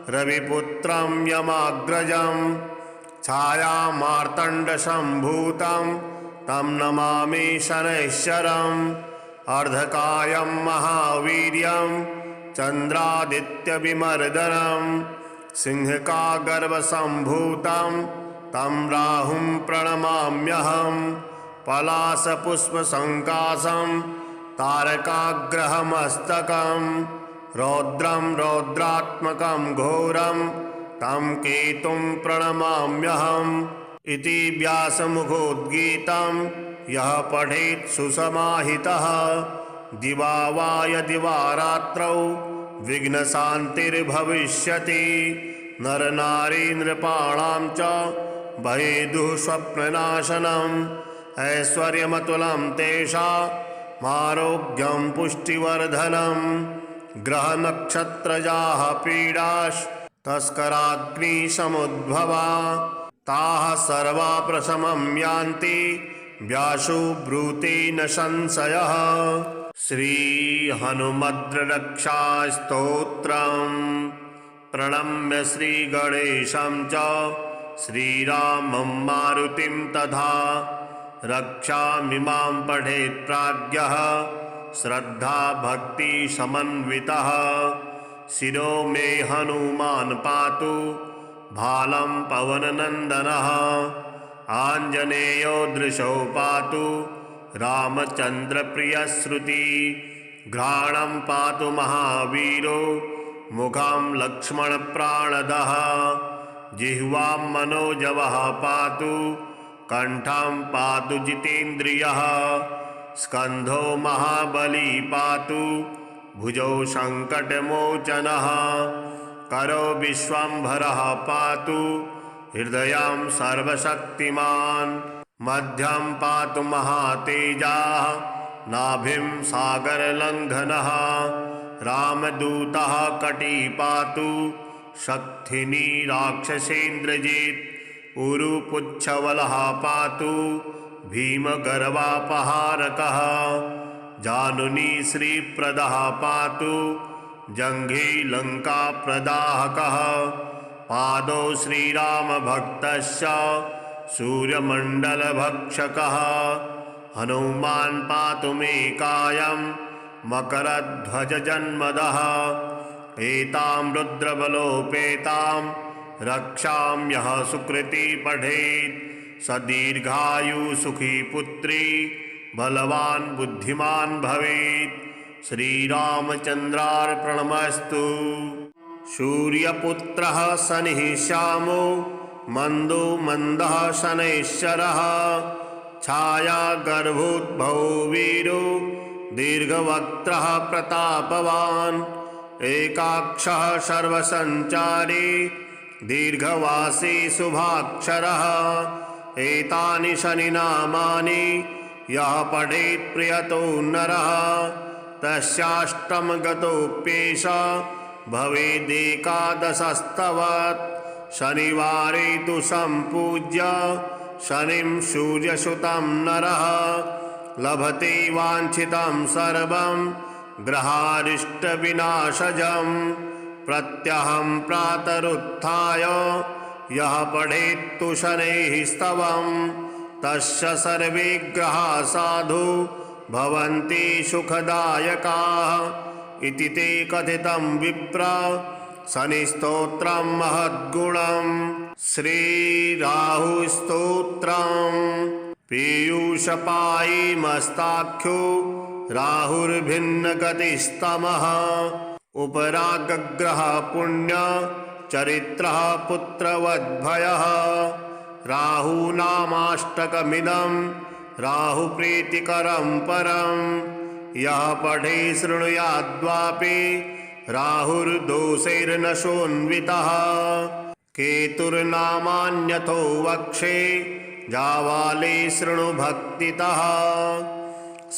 रविपुत्रं यमाग्रजं। छायामार्तण्डसम्भूतं तं नमामि शनैश्चरम्। अर्धकायं महावीर्यं चन्द्रादित्यविमर्दनं। सिंहकागर्भसम्भूतं तं राहुं प्रणमाम्यहं। पलाशपुष्पसङ्काशं तारकाग्रहमस्तकं रौद्रं रौद्रात्मकं घोरं तं केतुं प्रणमाम्यहम् इति व्यासमुखोद्गीतं यः पठेत् सुसमाहितः दिवा वा यदि वा रात्रौ विघ्नशान्तिर्भविष्यति। नरनारी नृपाणां च भयेदुः स्वप्ननाशनम् ऐश्वर्यमतुलं तेषामारोग्यं पुष्टिवर्धनम् ग्रहनक्षत्रजाः पीडास्तस्कराग्निसमुद्भवा ताः सर्वा प्रशमं यान्ति व्यासो ब्रूते न संशयः। श्रीहनुमद्रक्षास्तोत्रम् प्रणम्य श्रीगणेशं च श्रीरामं मारुतिं तथा रक्षामिमां पठेत् प्राज्ञः श्रद्धा भक्ति समन्वितः। शिरो मे हनुमान् पातु भालं पवननन्दनः आञ्जनेयो दृशो पातु रामचन्द्रप्रियश्रुति घ्राणं पातु महावीरो मुखं लक्ष्मणप्राणदः जिह्वां मनोजवः पातु कंठं पातु जितेन्द्रियः स्कन्धो महाबली पातु भुजौ सङ्कटमोचनः करो विश्वम्भरः पातु हृदयं सर्वशक्तिमान् मध्यं पातु महातेजाः नाभिं सागरलङ्घनः रामदूतः कटी पातु शक्तिनी राक्षसेन्द्रजित् उरुपुच्छवलः पातु भीमगर्वापहारकः जानुनी श्रीप्रदः पातु जङ्घे लङ्काप्रदाहकः पादौ श्रीरामभक्तस्य सूर्यमण्डलभक्षकः हनुमान् पातु मे कायं मकरध्वजजन्मदः एतां रुद्रबलोपेतां रक्षां यः सुकृती पठेत् स दीर्घायु सुखी पुत्री बलवान् बुद्धिमान् भवेत्। श्रीरामचन्द्रार्पणमस्तु। सूर्यपुत्रः शनिः श्यामो मन्दो मन्दः शनैश्चरः छायागर्भोद्भवो वीरो दीर्घवक्त्रः प्रतापवान् एकाक्षः सर्वसञ्चारी दीर्घवासी शुभाक्षरः एतानि शनिनामानि यः पठेत् प्रियतो नरः तस्याष्टमगतोऽप्येष भवेदेकादशस्तवत् शनिवारे तु सम्पूज्य शनिं सूर्यसुतं नरः लभते वाञ्छितं सर्वं ग्रहारिष्टविनाशजम् प्रत्यहं प्रातरुत्थाय यः पठेत्तु शनैः स्तवं तस्य सर्वे ग्रहाः साधु भवन्ति सुखदायकाः इति ते कथितं विप्र शनिस्तोत्रं महद्गुणम्। श्रीराहुस्तोत्रम् पीयूषपायी मस्ताख्यो राहुर्भिन्नगतिस्तमः उपरागग्रह पुण्य चरित्रः पुत्रवद्भयः राहूनामाष्टकमिदं राहुप्रीतिकरं परं यः पठे शृणुयाद्वापि राहुर्दोषैर्न शोन्वितः केतुर्नामान्यथो वक्षे जावाले शृणु भक्तितः।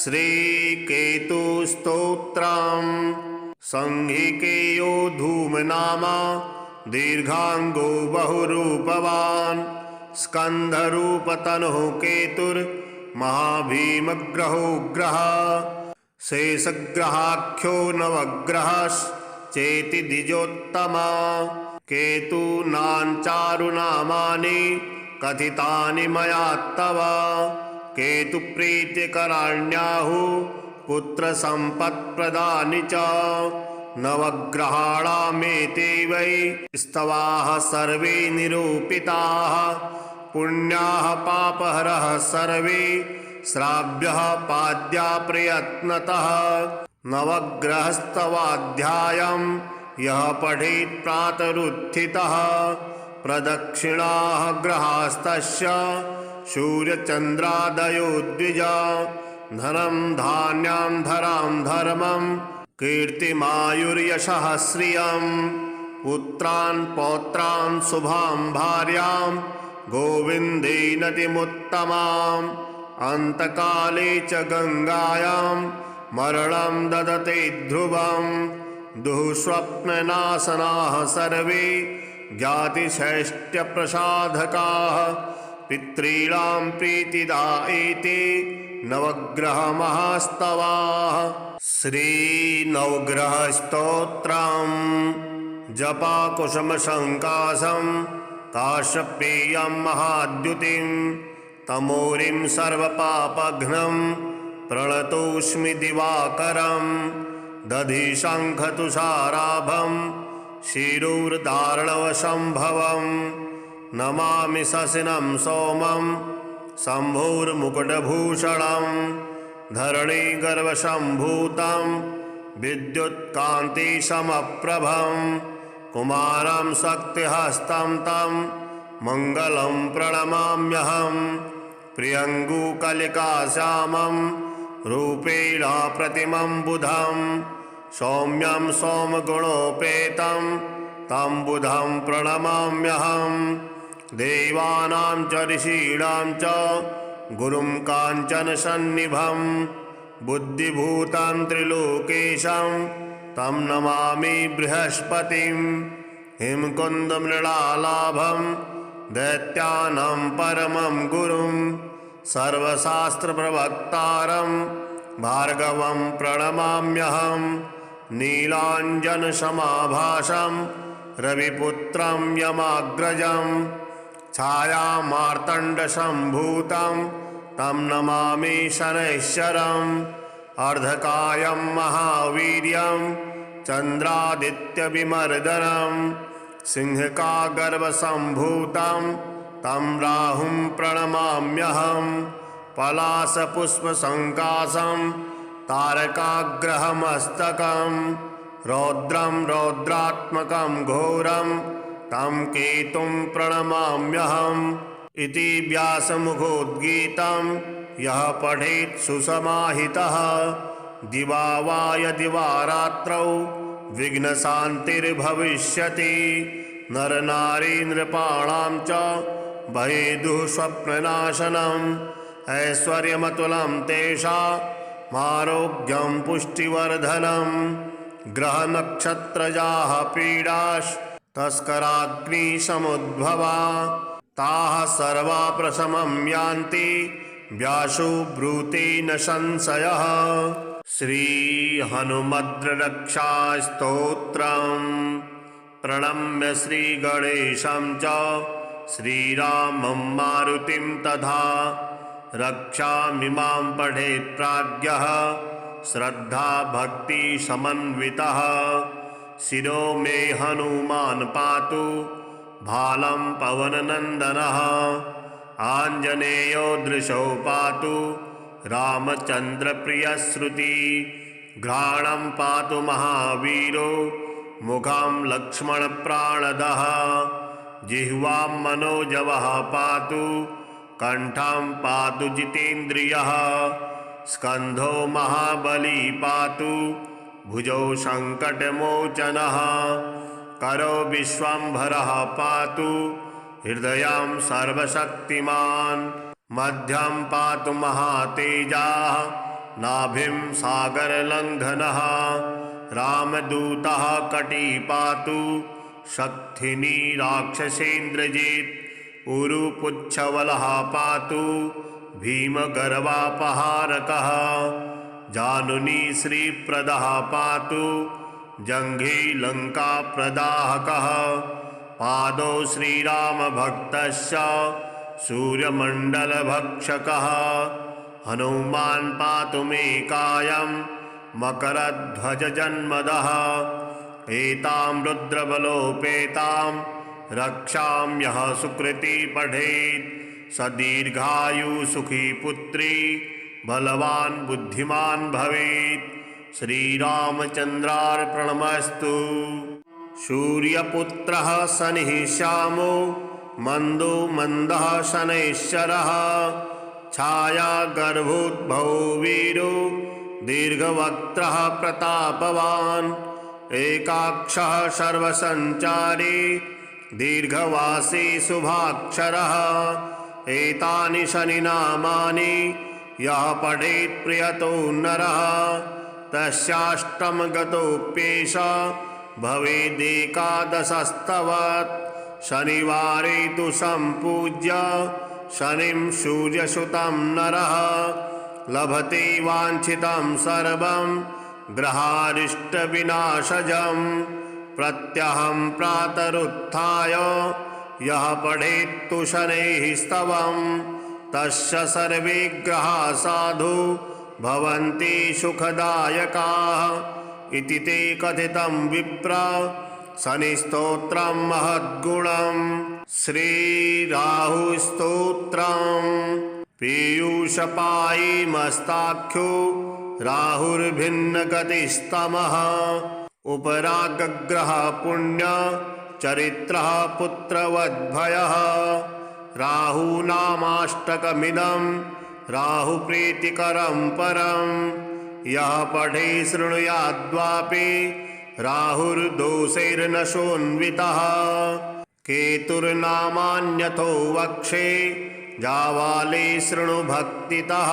श्रीकेतुस्तोत्रम् संहिकेयो धूमनामा दीर्घांगो बहुरूपवान् स्कन्धरूपतनुः केतुर्महाभीमग्रहोग्रः शेषग्रहाख्यो नवग्रहश्चेति द्विजोत्तमा केतूनाञ्चारुनामानि कथितानि मया तव केतुप्रीतिकराण्याहुः पुत्रसम्पत्प्रदानि च नवग्रहाणामेते वै स्तवाः सर्वे निरूपिताः पुण्याः पापहरः सर्वे श्राव्यः पाद्या प्रयत्नतः नवग्रहस्तवाध्यायं यः पठेत् प्रातरुत्थितः प्रदक्षिणाः ग्रहास्तस्य सूर्यचन्द्रादयो द्विजा धनं धान्यां धरां धर्मं कीर्तिमायुर्यशः श्रियम् पुत्रान् पौत्रान् शुभां भार्यां गोविन्देनतिमुत्तमाम् अन्तकाले च गङ्गायां मरणं ददते ध्रुवम् दुःस्वप्ननाशनाः सर्वे ज्ञातिषैष्ट्यप्रसाधकाः पितॄणां प्रीतिदा एते नवग्रहमहास्तवाः। श्रीनवग्रहस्तोत्रम् जपाकुसुमसङ्काशं काश्यपेयं महाद्युतिं तमोरिं सर्वपापघ्नं प्रणतोऽस्मि दिवाकरं दधिशङ्खतुषाराभं शिरोर्धारणवसम्भवं नमामि शशिनं सोमं शम्भोर्मुकुटभूषणं धरणीगर्भसम्भूतं विद्युत्कान्तिसमप्रभं कुमारं शक्तिहस्तं तं मङ्गलं प्रणमाम्यहं प्रियङ्गुकलिकाश्यामं रूपेण प्रतिमं बुधं सौम्यं सोमगुणोपेतं तं बुधं प्रणमाम्यहं देवानां च ऋषीणां च गुरुं काञ्चनसन्निभं बुद्धिभूतं त्रिलोकेशं तं नमामि बृहस्पतिं हिमकुन्दमृणालाभं दैत्यानां परमं गुरुं सर्वशास्त्रप्रवक्तारं भार्गवं प्रणमाम्यहं नीलाञ्जनसमाभासं रविपुत्रं यमाग्रजं छायामार्तण्डसम्भूतं तं नमामि शनैश्चरम् अर्धकायं महावीर्यं चन्द्रादित्यविमर्दनं सिंहकागर्भसम्भूतं तं राहुं प्रणमाम्यहं पलाशपुष्पसङ्काशं तारकाग्रहमस्तकं रौद्रं रौद्रात्मकं घोरं तं केतुं प्रणमाम्यहम् इति व्यासमुखोद्गीतं यः पठेत् सुसमाहितः दिवा वा यदि वा रात्रौ विघ्नशान्तिर्भविष्यति नरनारी नृपाणां च भयेदुः स्वप्ननाशनम् ऐश्वर्यमतुलं तेषामारोग्यं पुष्टिवर्धनं ग्रहनक्षत्रजाः पीडास्तस्कराग्निसमुद्भवा ताः सर्वा प्रशमं यान्ति व्यासो ब्रूते न संशयः। श्रीहनुमद्ररक्षास्तोत्रम् प्रणम्य श्रीगणेशं च श्रीरामं मारुतिं तथा रक्षामिमां पठेत् प्राज्ञः श्रद्धाभक्तिसमन्वितः शिरो मे हनुमान् पातु भालं पवननन्दनः आञ्जनेयो दृशो पातु रामचन्द्रप्रियश्रुति घ्राणं पातु महावीरो मुखं लक्ष्मणप्राणदः जिह्वां मनोजवः पातु कण्ठं पातु जितेन्द्रियः स्कन्धो महाबली पातु भुजौ सङ्कटमोचनः करो विश्वम्भरः पातु हृदयं सर्वशक्तिमान् मध्यं पातु महातेजाः नाभिं सागरलङ्घनः रामदूतः कटी पातु शक्थिनी राक्षसेन्द्रजित् उरुपुच्छवलः पातु भीमगर्वापहारकः जानुनी श्रीप्रदः पातु जङ्घे लङ्काप्रदाहकः पादौ श्रीरामभक्तस्य सूर्यमण्डलभक्षकः हनुमान् पातु मे कायं मकरध्वजजन्मदः एतां रुद्रबलोपेतां रक्षां यः सुकृती पठेत् स दीर्घायु सुखी पुत्री बलवान बुद्धिमान भवेत्। श्रीरामचन्द्रार्पणमस्तु। सूर्यपुत्रः शनिः श्यामो मन्दो मन्दः शनैश्चरः छाया गर्भोद्भवो वीरो दीर्घवक्त्रः प्रतापवान् एकाक्षः सर्वसञ्चारी दीर्घवासी शुभाक्षरः एतानि शनिनामानि यः पठेत् प्रियतो नरः तस्याष्टमगतोऽप्येष भवेदेकादशस्तवत् शनिवारे तु सम्पूज्य शनिं सूर्यसुतं नरः लभते वाञ्छितं सर्वं ग्रहारिष्टविनाशजम् प्रत्यहं प्रातरुत्थाय यः पठेत्तु शनैः स्तवं तस्य सर्वे ग्रहाः साधु भवन्ति सुखदायकाः इति ते कथितं विप्र शनिस्तोत्रं महद्गुणम्। श्रीराहुस्तोत्रम्। पीयूषपायी मस्ताख्यो राहुर्भिन्नगतिस्तमः उपरागग्रह पुण्य चरित्रः पुत्रवद्भयः राहूनामाष्टकमिदं राहुप्रीतिकरं परं यः पठे शृणुयाद्वापि राहुर्दोषैर्न शोन्वितः केतुर्नामान्यथो वक्षे जावाले शृणु भक्तितः।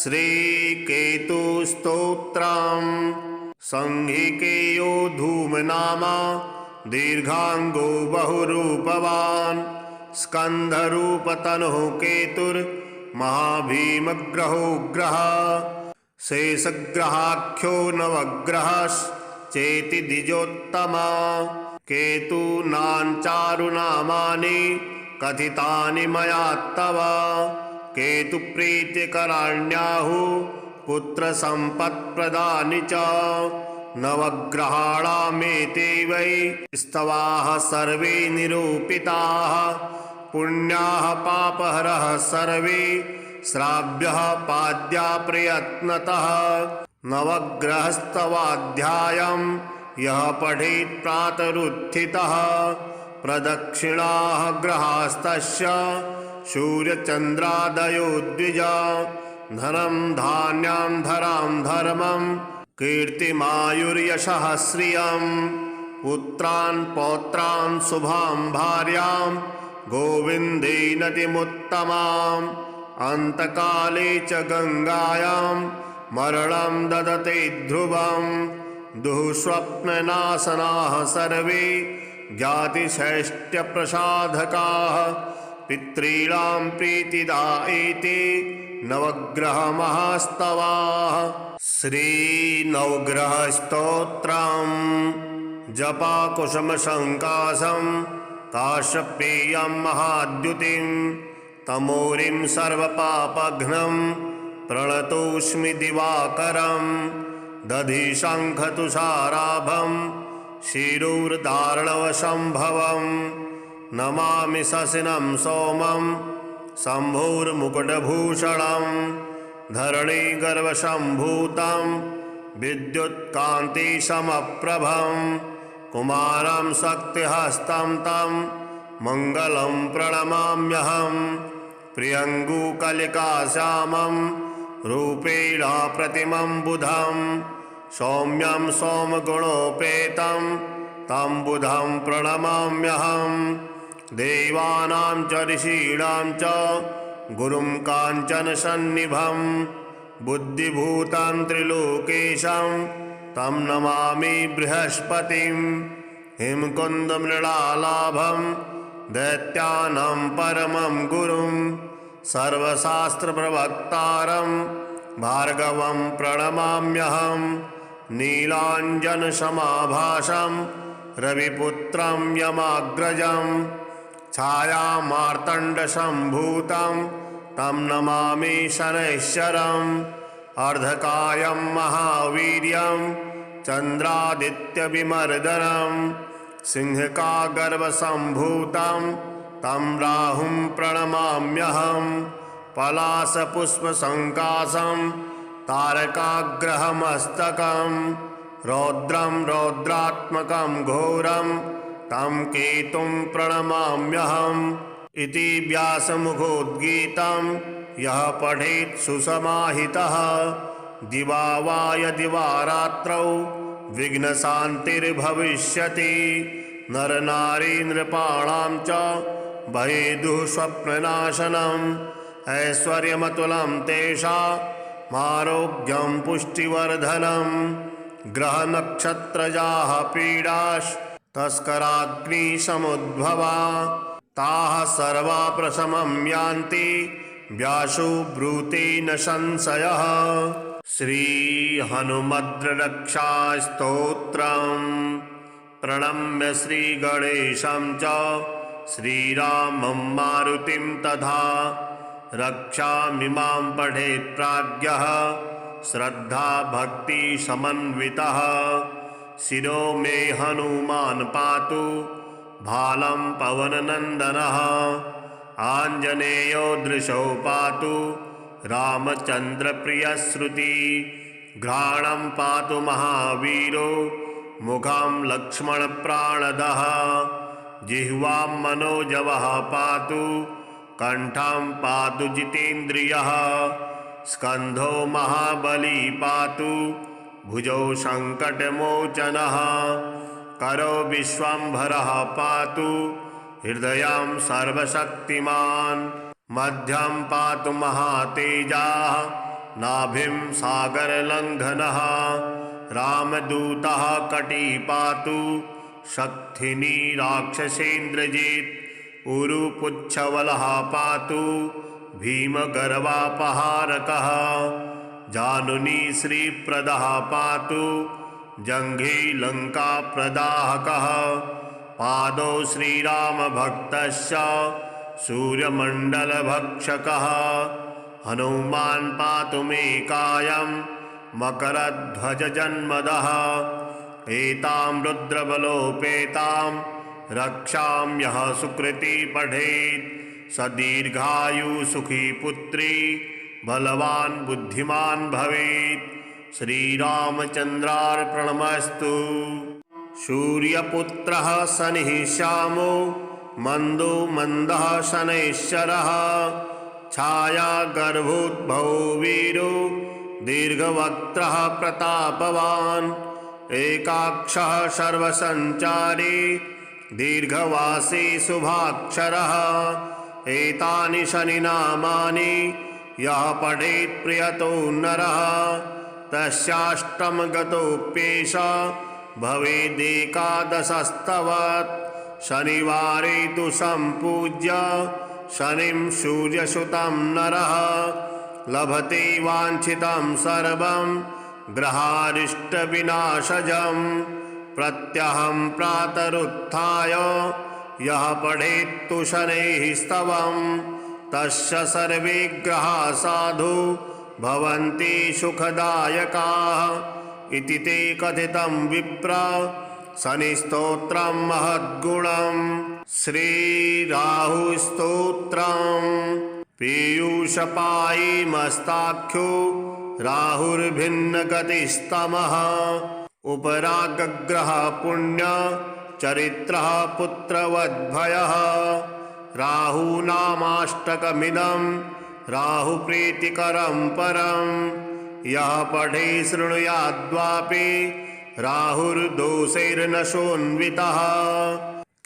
श्रीकेतुस्तोत्रम्। संहिकेयो धूमनामा दीर्घांगो बहुरूपवान् स्कन्धरूपतनुः केतुर्महाभीमग्रहो ग्रहः शेषग्रहाख्यो नवग्रहश्चेति द्विजोत्तमा केतूनाञ्चारुनामानि कथितानि मया तव केतुप्रीतिकराण्याहुः पुत्रसम्पत्प्रदानि च नवग्रहाणामेते वै स्तवाः सर्वे निरूपिताः पुण्याः पापहरः सर्वे श्राव्यः पाद्या प्रयत्नतः नवग्रहस्तवाध्यायं यः पठेत् प्रातरुत्थितः प्रदक्षिणाः ग्रहास्तस्य सूर्यचन्द्रादयो द्विजा धनं धान्यां धरां धर्मं कीर्तिमायुर्यशः श्रियं पुत्रान् पौत्रान् शुभां भार्यां गोविन्देनतिमुत्तमाम् अन्तकाले च गङ्गायां मरणं ददते ध्रुवं दुःस्वप्ननाशनाः सर्वे ज्ञातिषैष्ट्यप्रसाधकाः पितॄणां प्रीतिदा एते नवग्रहमहास्तवाः। श्रीनवग्रहस्तोत्रम्। जपाकुसुमसङ्काशं काश्यपेयं महाद्युतिं तमोरिं सर्वपापघ्नं प्रणतोऽस्मि दिवाकरं दधिशङ्खतुषाराभं शिरोर्धारणवसम्भवं नमामि शशिनं सोमं शम्भोर्मुकुटभूषणं धरणीगर्भसम्भूतं विद्युत्कान्तिसमप्रभं कुमारं शक्तिहस्तं तं मङ्गलं प्रणमाम्यहं प्रियङ्गुकलिकाश्यामं रूपेण प्रतिमं बुधं सौम्यं सोमगुणोपेतं तं बुधं प्रणमाम्यहं देवानां च ऋषीणां च गुरुं काञ्चनसन्निभं बुद्धिभूतं त्रिलोकेशं तं नमामि बृहस्पतिं हिमकुन्दमृणालाभं दैत्यानां परमं गुरुं सर्वशास्त्रप्रवक्तारं भार्गवं प्रणमाम्यहं नीलाञ्जनसमाभासं रविपुत्रं यमाग्रजं छायामार्तण्डसम्भूतं तं नमामि शनैश्चरम् अर्धकायं महावीर्यं चन्द्रादित्यविमर्दनं सिंहकागर्भसम्भूतं तं राहुं प्रणमाम्यहं पलाशपुष्पसङ्काशं तारकाग्रहमस्तकं रौद्रं रौद्रात्मकं घोरं तं केतुं प्रणमाम्यहम् इति व्यासमुखोद्गीतं यः पठेत् सुसमाहितः दिवा वा यदि वा रात्रौ विघ्नशान्तिर्भविष्यति। नरनारी नृपाणां च भयेदुः स्वप्ननाशनम् ऐश्वर्यमतुलं तेषामारोग्यं पुष्टिवर्धनम्। ग्रहनक्षत्रजाः पीडास्तस्कराग्निसमुद्भवा ताः सर्वा प्रशमं यान्ति व्यासो ब्रूते न संशयः। श्रीहनुमद्रक्षास्तोत्रम् प्रणम्य श्रीगणेशं च श्रीरामं मारुतिं तथा रक्षामिमां पठेत् प्राज्ञः श्रद्धा भक्ति समन्वितः। शिरो मे हनुमान् पातु भालं पवननन्दनः आञ्जनेयो दृशो पातु रामचन्द्रप्रियश्रुति। घ्राणं पातु महावीरो मुखं लक्ष्मणप्राणदः जिह्वां मनोजवः पातु कण्ठं पातु जितेन्द्रियः। स्कन्धो महाबली पातु भुजौ सङ्कटमोचनः करो विश्वम्भरः पातु हृदयं सर्वशक्तिमान्। मध्यं पातु महातेजाः नाभिं सागरलङ्घनः रामदूतः कटी पातु शक्तिनी राक्षसेन्द्रजित्। उरुपुच्छवलः पातु भीमगर्वापहारकः जानुनी श्रीप्रदः पातु जङ्घे लङ्काप्रदाहकः। पादौ श्रीरामभक्तस्य सूर्यमण्डलभक्षकः हनुमान् पातु मे कायं मकरध्वजजन्मदः। एतां रुद्रबलोपेतां रक्षां यः सुकृती पठेत् स दीर्घायु सुखी पुत्री बलवान् बुद्धिमान् भवेत्। श्रीरामचन्द्रार्पणमस्तु। सूर्यपुत्रः शनिः श्यामो मन्दो मन्दः शनैश्चरः छायागर्भोद्भवो वीरो दीर्घवक्त्रः प्रतापवान्। एकाक्षः सर्वसञ्चारी दीर्घवासी शुभाक्षरः। एतानि शनिनामानि यः पठेत् प्रियतो नरः तस्याष्टमगतोऽप्येष भवेदेकादशस्तवत्। शनिवारे तु सम्पूज्य शनिं सूर्यसुतं नरः लभते वाञ्छितं सर्वं ग्रहारिष्टविनाशजम्। प्रत्यहं प्रातरुत्थाय यः पठेत्तु शनैः स्तवं तस्य सर्वे ग्रहाः साधु भवन्ति सुखदायकाः इति ते कथितं विप्र शनिस्तोत्रं महद्गुणम्। श्रीराहुस्तोत्रम् पीयूषपायी मस्ताख्यो राहुर्भिन्नगतिस्तमः उपरागग्रह पुण्य चरित्रः पुत्रवद्भयः। राहूनामाष्टकमिदं राहुप्रीतिकरं परं यः पठे शृणुयाद्वापि राहुर्दोषैर्नशोन्वितः।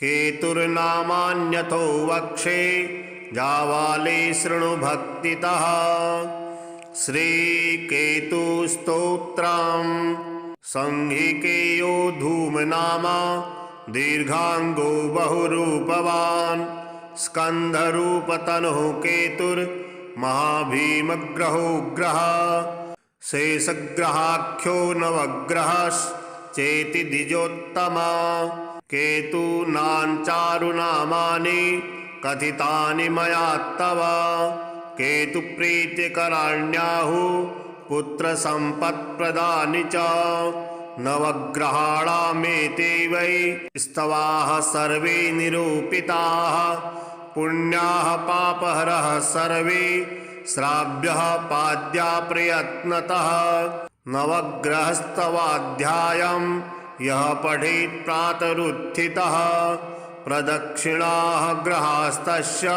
केतुर्नामान्यथो वक्षे जावाले शृणु भक्तितः। श्रीकेतुस्तोत्रम् संहिकेयो धूमनामा दीर्घांगो बहुरूपवान् स्कन्धरूपतनुः केतुर्महाभीमग्रहो ग्रहः शेषग्रहाख्यो नवग्रहश्चेति द्विजोत्तमा। केतूनाञ्चारुनामानि कथितानि मया तव केतुप्रीतिकराण्याहुः पुत्रसम्पत्प्रदानि च। नवग्रहाणामेते वै स्तवाः सर्वे निरूपिताः पुण्याः पापहरः सर्वे श्राव्यः पाद्या प्रयत्नतः नवग्रहस्तवाध्यायं यः पठेत् प्रातरुत्थितः प्रदक्षिणाः ग्रहास्तस्य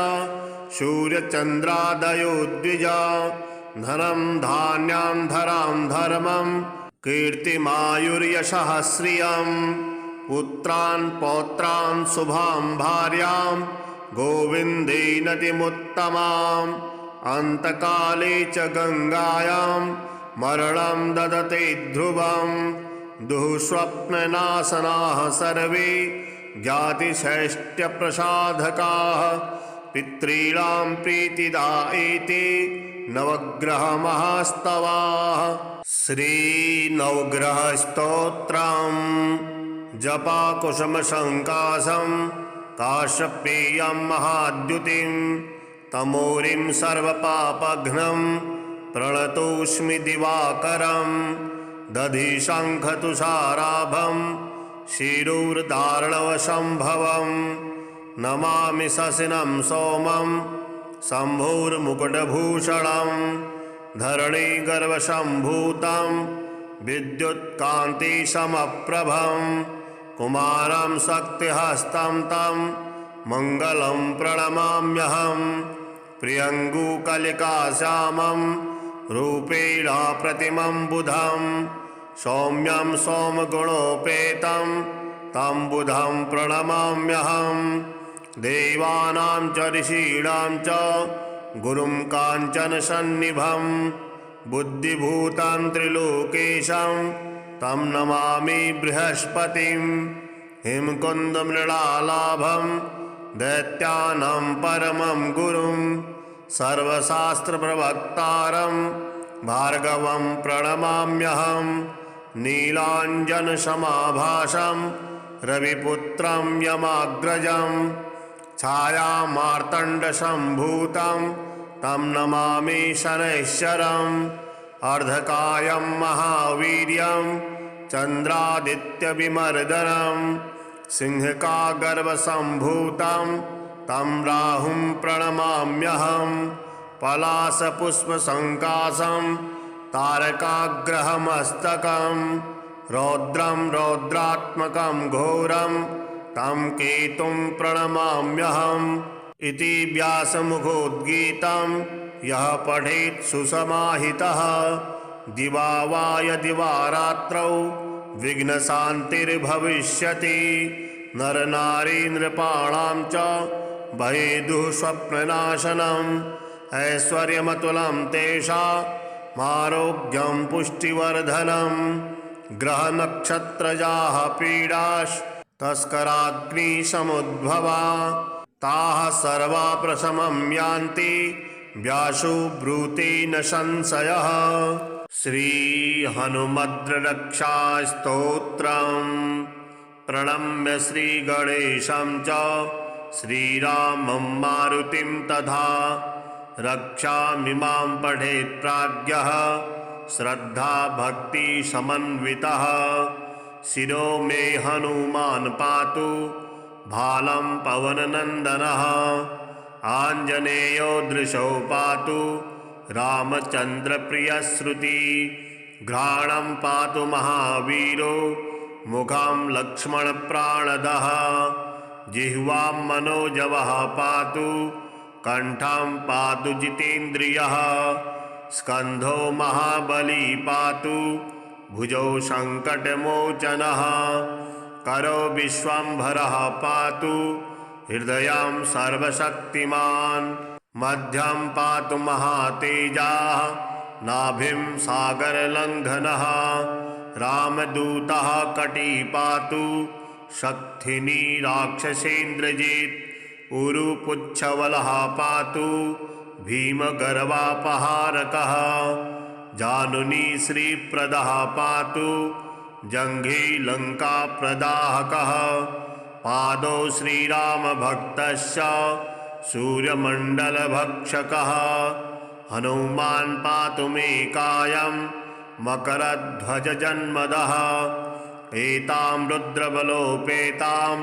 सूर्यचन्द्रादयो द्विजा धनं धान्यां धरां धर्मं कीर्तिमायुर्यशः श्रियं पुत्रान् पौत्रान् शुभां भार्यां गोविन्देनतिमुत्तमाम् अन्तकाले च गङ्गायां मरणं ददते ध्रुवं दुःस्वप्ननाशनाः सर्वे ज्ञातिषैष्ट्यप्रसाधकाः पितॄणां प्रीतिदायेते नवग्रहमहास्तवाः। श्रीनवग्रहस्तोत्रम् जपाकुसुमसङ्काशं काश्यपेयं महाद्युतिं तमोरिं सर्वपापघ्नं प्रणतोऽस्मि दिवाकरं दधिशङ्खतुषाराभं शिरोर्धारणवसम्भवं नमामि शशिनं सोमं शम्भोर्मुकुटभूषणं धरणीगर्भसम्भूतं विद्युत्कान्तिसमप्रभं कुमारं शक्तिहस्तं तं मङ्गलं प्रणमाम्यहं प्रियङ्गुकलिकाश्यामं रूपेण प्रतिमं बुधं सौम्यं सोमगुणोपेतं तं बुधं प्रणमाम्यहं देवानां च ऋषीणां च गुरुं काञ्चनसन्निभं बुद्धिभूतं त्रिलोकेशं तं नमामि बृहस्पतिं हिमकुन्दमृणालाभं दैत्यानां परमं गुरुं सर्वशास्त्रप्रवक्तारं भार्गवं प्रणमाम्यहं नीलाञ्जनसमाभासं रविपुत्रं यमाग्रजं छायामार्तण्डसम्भूतं तं नमामि शनैश्चरम् अर्धकायं महावीर्यं चन्द्रादित्यविमर्दनं सिंहकागर्भसम्भूतं तं राहुं प्रणमाम्यहं पलाशपुष्पसङ्काशं तारकाग्रहमस्तकं रौद्रं रौद्रात्मकं घोरं तं केतुं प्रणमाम्यहम् इति व्यासमुखोद्गीतं यः पठेत् सुसमाहितः दिवा वा यदि वा रात्रौ विघ्नशान्तिर्भविष्यति नरनारी नृपाणां च भयेदुः स्वप्ननाशनम् ऐश्वर्यमतुलं तेषामारोग्यं पुष्टिवर्धनं ग्रहनक्षत्रजाः पीडास्तस्कराग्निसमुद्भवा ताः सर्वा प्रशमं यान्ति व्यासो ब्रूते न संशयः। श्रीहनुमद्रक्षास्तोत्रम् प्रणम्य श्रीगणेशं च श्रीरामं मारुतिं तथा रक्षामिमां पठेत् प्राज्ञः श्रद्धा भक्तिसमन्वितः शिरो मे हनुमान् पातु भालं पवननन्दनः आञ्जनेयो दृशो पातु रामचन्द्रप्रियश्रुति घ्राणं पातु महावीरो मुखं लक्ष्मणप्राणदः जिह्वां मनोजवः पातु कण्ठं पातु जितेन्द्रियः स्कन्धो महाबली पातु भुजौ सङ्कटमोचनः करो विश्वम्भरः पातु हृदयं सर्वशक्तिमान् मध्यं पातु महातेजाः नाभिं सागरलङ्घनः रामदूतः कटी पातु शक्तिनी राक्षसेन्द्रजित् उरुपुच्छवलः पातु भीमगर्वापहारकः जानुनी श्रीप्रदः पातु जङ्घे लङ्काप्रदाहकः पादौ श्रीरामभक्तस्य सूर्यमण्डलभक्षकः हनुमान् पातु मे कायं मकरध्वजजन्मदः एतां रुद्रबलोपेतां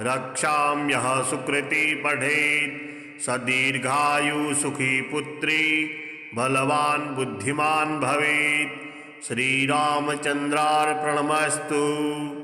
रक्षां यः सुकृती पठेत् स दीर्घायु सुखी पुत्री बलवान बुद्धिमान भवेत्। श्रीरामचंद्रार्पणमस्तु।